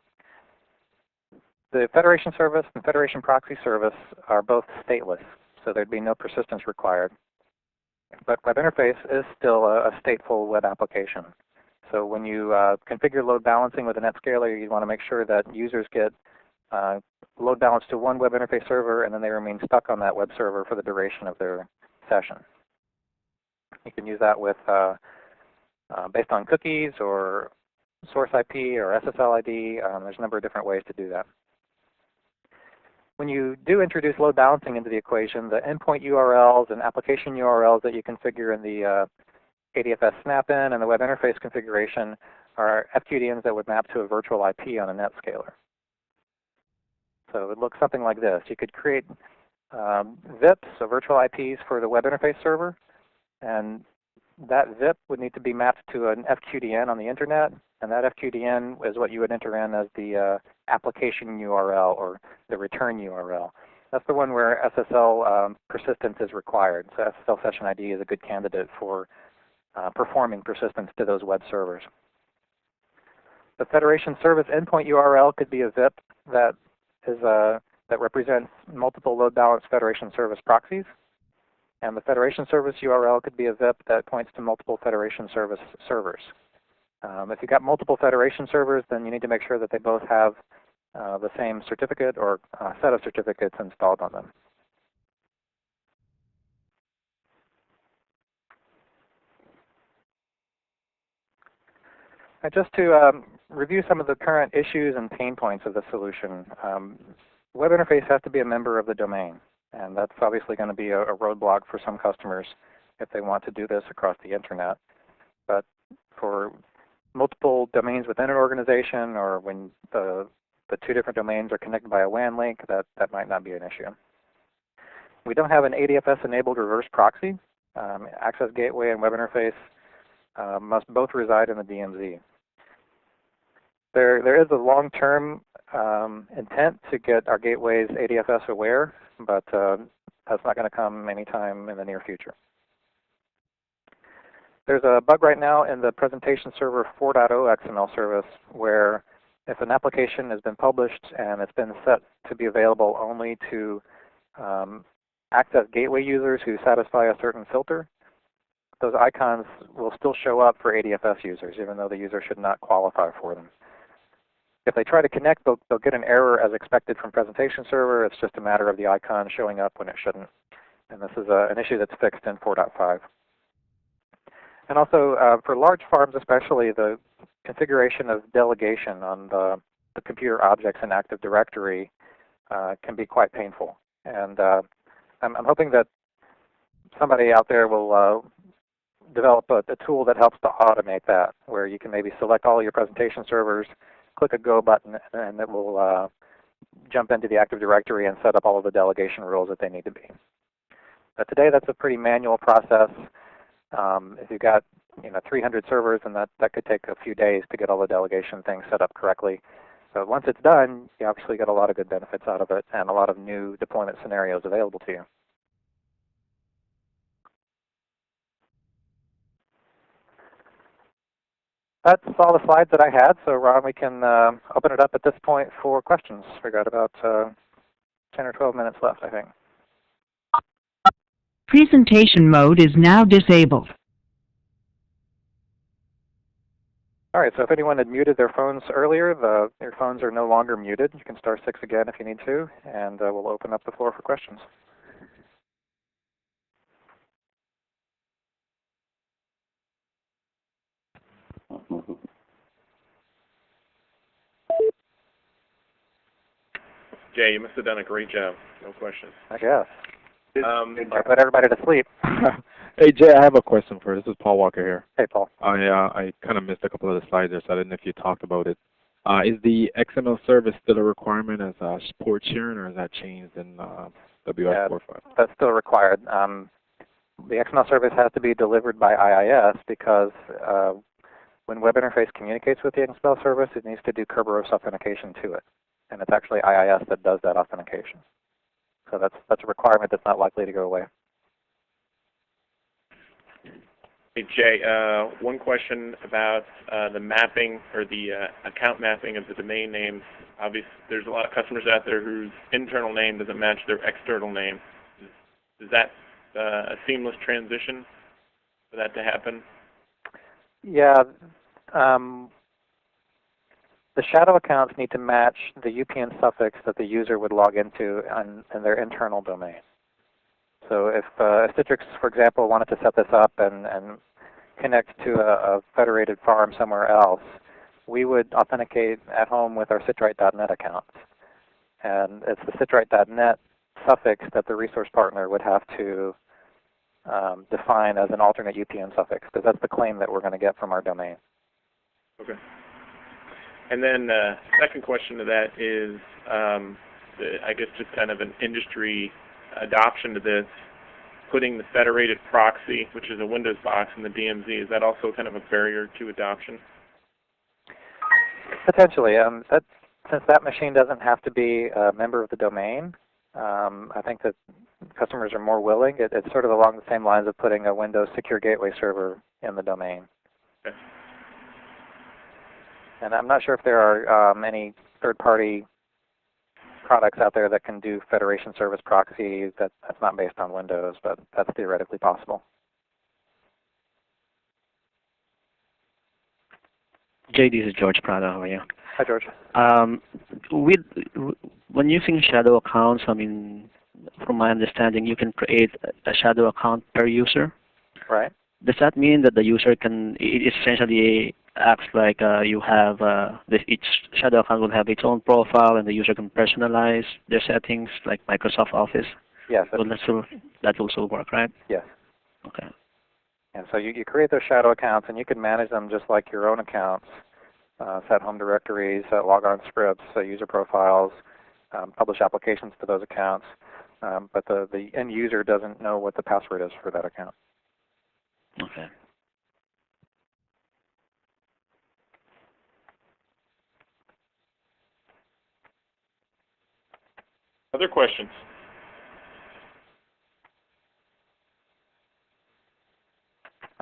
The Federation service and Federation proxy service are both stateless, so there'd be no persistence required. But web interface is still a stateful web application. So when you configure load balancing with a NetScaler, you want to make sure that users get load balance to one web interface server, and then they remain stuck on that web server for the duration of their session. You can use that with based on cookies or source IP or SSL ID. There's a number of different ways to do that. When you do introduce load balancing into the equation, the endpoint URLs and application URLs that you configure in the ADFS snap-in and the web interface configuration are FQDNs that would map to a virtual IP on a NetScaler. So it looks something like this. You could create VIPs, so virtual IPs, for the web interface server, and that VIP would need to be mapped to an FQDN on the internet, and that FQDN is what you would enter in as the application URL or the return URL. That's the one where SSL persistence is required. So SSL session ID is a good candidate for performing persistence to those web servers. The Federation service endpoint URL could be a VIP that represents multiple load balance Federation service proxies. And the Federation service URL could be a VIP that points to multiple Federation service servers. If you've got multiple Federation servers, then you need to make sure that they both have the same certificate or set of certificates installed on them. And just to review some of the current issues and pain points of the solution, web interface has to be a member of the domain. And that's obviously going to be a roadblock for some customers if they want to do this across the internet. But for multiple domains within an organization, or when the two different domains are connected by a WAN link, that might not be an issue. We don't have an ADFS-enabled reverse proxy. Access Gateway and Web Interface must both reside in the DMZ. There is a long-term intent to get our gateways ADFS aware, but that's not going to come anytime in the near future. There's a bug right now in the Presentation Server 4.0 XML service where if an application has been published and it's been set to be available only to access gateway users who satisfy a certain filter, those icons will still show up for ADFS users, even though the user should not qualify for them. If they try to connect, they'll get an error as expected from Presentation Server. It's just a matter of the icon showing up when it shouldn't. And this is an issue that's fixed in 4.5. And also, for large farms especially, the configuration of delegation on the computer objects in Active Directory can be quite painful. And I'm hoping that somebody out there will develop a tool that helps to automate that, where you can maybe select all your presentation servers, click a Go button, and it will jump into the Active Directory and set up all of the delegation rules that they need to be. But today that's a pretty manual process. If you've got 300 servers, and that could take a few days to get all the delegation things set up correctly. So once it's done, you obviously get a lot of good benefits out of it and a lot of new deployment scenarios available to you. That's all the slides that I had. So Ron, we can open it up at this point for questions. We've got about 10 or 12 minutes left, I think. Presentation mode is now disabled. All right, so if anyone had muted their phones earlier, your phones are no longer muted. You can star 6 again if you need to, and we'll open up the floor for questions. Jay, you must have done a great job. No questions. I guess. I put everybody to sleep. Hey Jay, I have a question for you. This is Paul Walker here. Hey Paul. I kind of missed a couple of the slides there, so I didn't know if you talked about it. Is the XML service still a requirement as port sharing, or has that changed in WS 4.5? That's still required. The XML service has to be delivered by IIS because when Web Interface communicates with the XML service, it needs to do Kerberos authentication to it. And it's actually IIS that does that authentication. So that's a requirement that's not likely to go away. Hey Jay, one question about the mapping or the account mapping of the domain name. Obviously, there's a lot of customers out there whose internal name doesn't match their external name. Is that a seamless transition for that to happen? Yeah. The shadow accounts need to match the UPN suffix that the user would log into in their internal domain. So if Citrix, for example, wanted to set this up and connect to a federated farm somewhere else, we would authenticate at home with our citrite.net accounts. And it's the citrite.net suffix that the resource partner would have to define as an alternate UPN suffix, because that's the claim that we're going to get from our domain. Okay. And then second question to that is, I guess just kind of an industry adoption to this, putting the federated proxy, which is a Windows box, in the DMZ. Is that also kind of a barrier to adoption? Potentially. Since that machine doesn't have to be a member of the domain, I think that customers are more willing. It's sort of along the same lines of putting a Windows Secure Gateway server in the domain. Okay. And I'm not sure if there are any third-party products out there that can do Federation Service Proxy that's not based on Windows, but that's theoretically possible. Jay, this is George Prada. How are you? Hi, George. When using shadow accounts, I mean, from my understanding, you can create a shadow account per user. Right. Does that mean that the user can, it essentially acts like you have, each shadow account will have its own profile and the user can personalize their settings like Microsoft Office? Yes. So that also work, right? Yes. Okay. And so you create those shadow accounts and you can manage them just like your own accounts. Set home directories, set logon scripts, user profiles, publish applications to those accounts. But the end user doesn't know what the password is for that account. Okay. Other questions?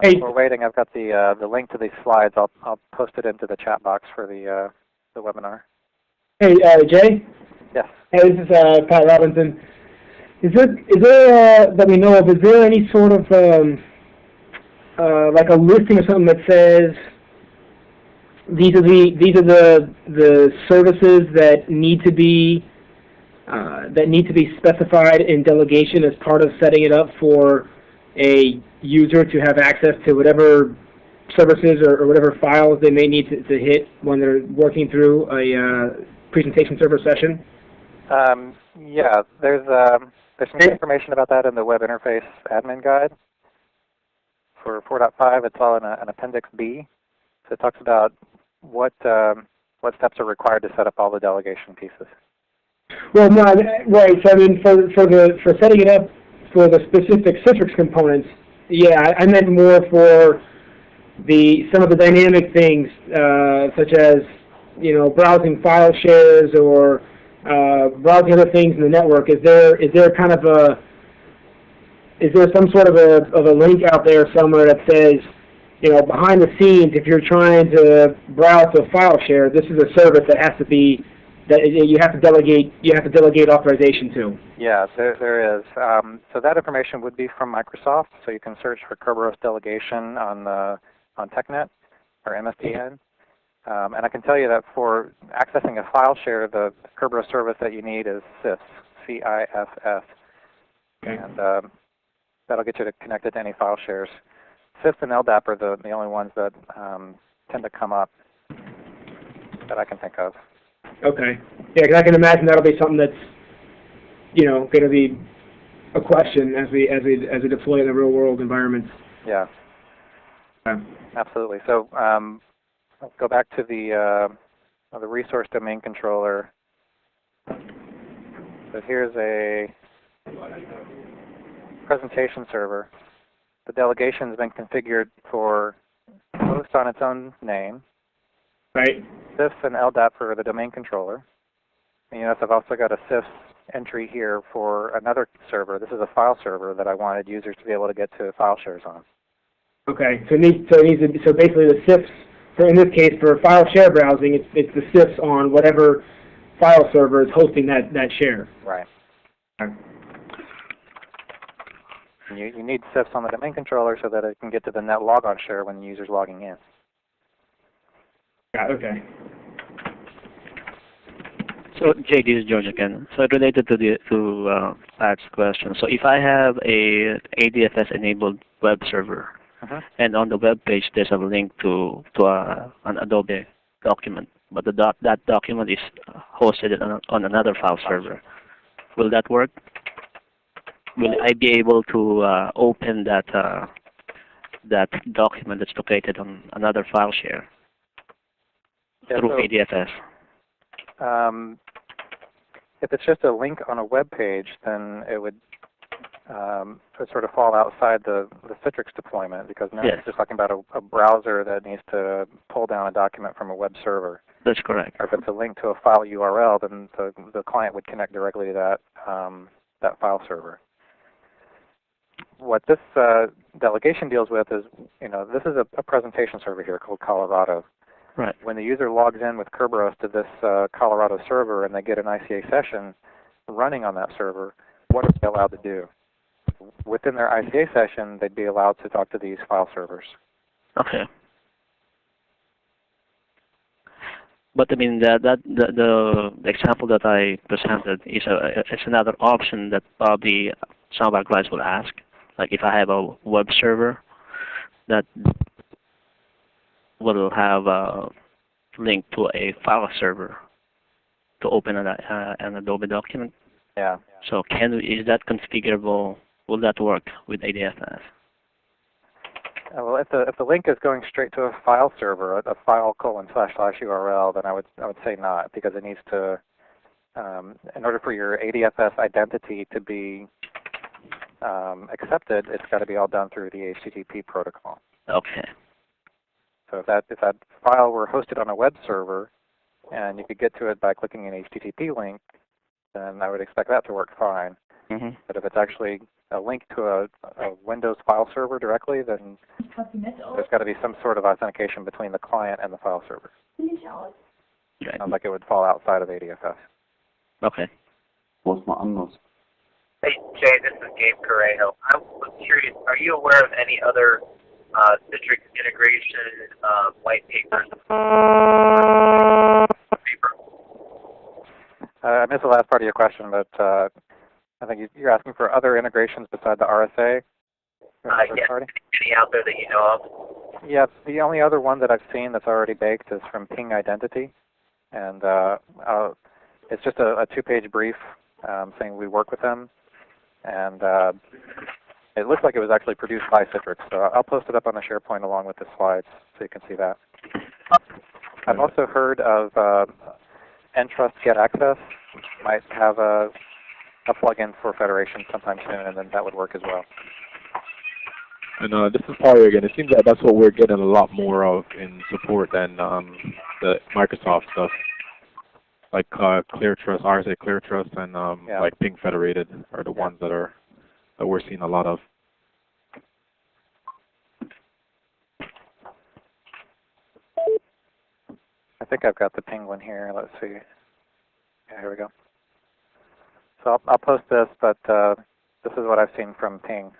Hey. We're waiting. I've got the link to these slides. I'll post it into the chat box for the webinar. Hey, Jay? Yes. Hey, this is Pat Robinson. Is there that we know of, is there any sort of like a listing or something that says these are the services that need to be specified in delegation as part of setting it up for a user to have access to whatever services or whatever files they may need to hit when they're working through a presentation server session? Yeah, there's some good information about that in the Web Interface Admin Guide. For 4.5, it's all in an Appendix B. So it talks about what steps are required to set up all the delegation pieces. Well, no, right. So I mean, for setting it up for the specific Citrix components, yeah, I meant more for some of the dynamic things, such as browsing file shares or browsing other things in the network. Is there kind of is there some sort of a link out there somewhere that says, behind the scenes, if you're trying to browse a file share, this is a service that has to be you have to delegate authorization to? Yeah, there is. So that information would be from Microsoft. So you can search for Kerberos delegation on TechNet or MSDN. And I can tell you that for accessing a file share, the Kerberos service that you need is CIFS, C-I-F-S. Okay. And that'll get you connected to any file shares. CIFS and LDAP are the only ones that tend to come up that I can think of. Okay. Yeah, because I can imagine that'll be something that's, going to be a question as we deploy in the real world environments. Yeah. Absolutely. So let's go back to the resource domain controller. So here's a presentation server. The delegation has been configured for host on its own name. Right. CIFS and LDAP for the domain controller. And you notice I've also got a CIFS entry here for another server. This is a file server that I wanted users to be able to get to file shares on. Okay. So basically the CIFS, in this case for file share browsing, it's the CIFS on whatever file server is hosting that share. Right. Okay. You need CIFS on the domain controller so that it can get to the net logon share when the user's logging in. Okay. So Jay, this is George again. So related to Pat's question. So if I have a ADFS enabled web server, and on the web page there's a link to an Adobe document, but that document is hosted on another file server, will that work? Will I be able to open that document that's located on another file share through ADFS? If it's just a link on a web page, then it would sort of fall outside the Citrix deployment, because now it's just talking about a browser that needs to pull down a document from a web server. That's correct. Or if it's a link to a file URL, then the client would connect directly to that file server. What this delegation deals with is, this is a presentation server here called Colorado. Right. When the user logs in with Kerberos to this Colorado server and they get an ICA session running on that server, what are they allowed to do? Within their ICA session, they'd be allowed to talk to these file servers. Okay. But I mean the example that I presented is another option that probably some of our clients will ask. Like if I have a web server that will have a link to a file server to open an Adobe document. Yeah. So is that configurable? Will that work with ADFS? Well, if the link is going straight to a file server, a file / URL, then I would say not, because it needs to, in order for your ADFS identity to be accepted, it's got to be all done through the HTTP protocol. Okay. So if that file were hosted on a web server, and you could get to it by clicking an HTTP link, then I would expect that to work fine. But if it's actually a link to a Windows file server directly, then there's got to be some sort of authentication between the client and the file server. Okay. Sounds like it would fall outside of ADFS. Okay. Hey, Jay, this is Gabe Correjo. I was curious, are you aware of any other Citrix integration white papers? I missed the last part of your question, but I think you're asking for other integrations beside the RSA? Yeah, any out there that you know of? Yeah, the only other one that I've seen that's already baked is from Ping Identity, and it's just a two-page brief saying we work with them, and it looks like it was actually produced by Citrix. So I'll post it up on the SharePoint along with the slides so you can see that. I've also heard of Entrust Get Access might have a plugin for Federation sometime soon, and then that would work as well. And this is Polly again. It seems like that's what we're getting a lot more of in support than the Microsoft stuff, like ClearTrust, RSA ClearTrust, and like Ping Federated are the ones that we're seeing a lot of. I think I've got the Ping one here. Let's see. Yeah, here we go. So I'll post this, but this is what I've seen from Ping.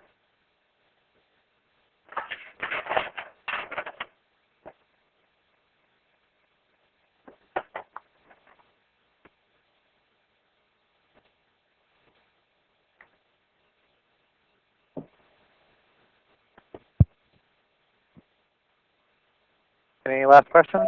Any last questions?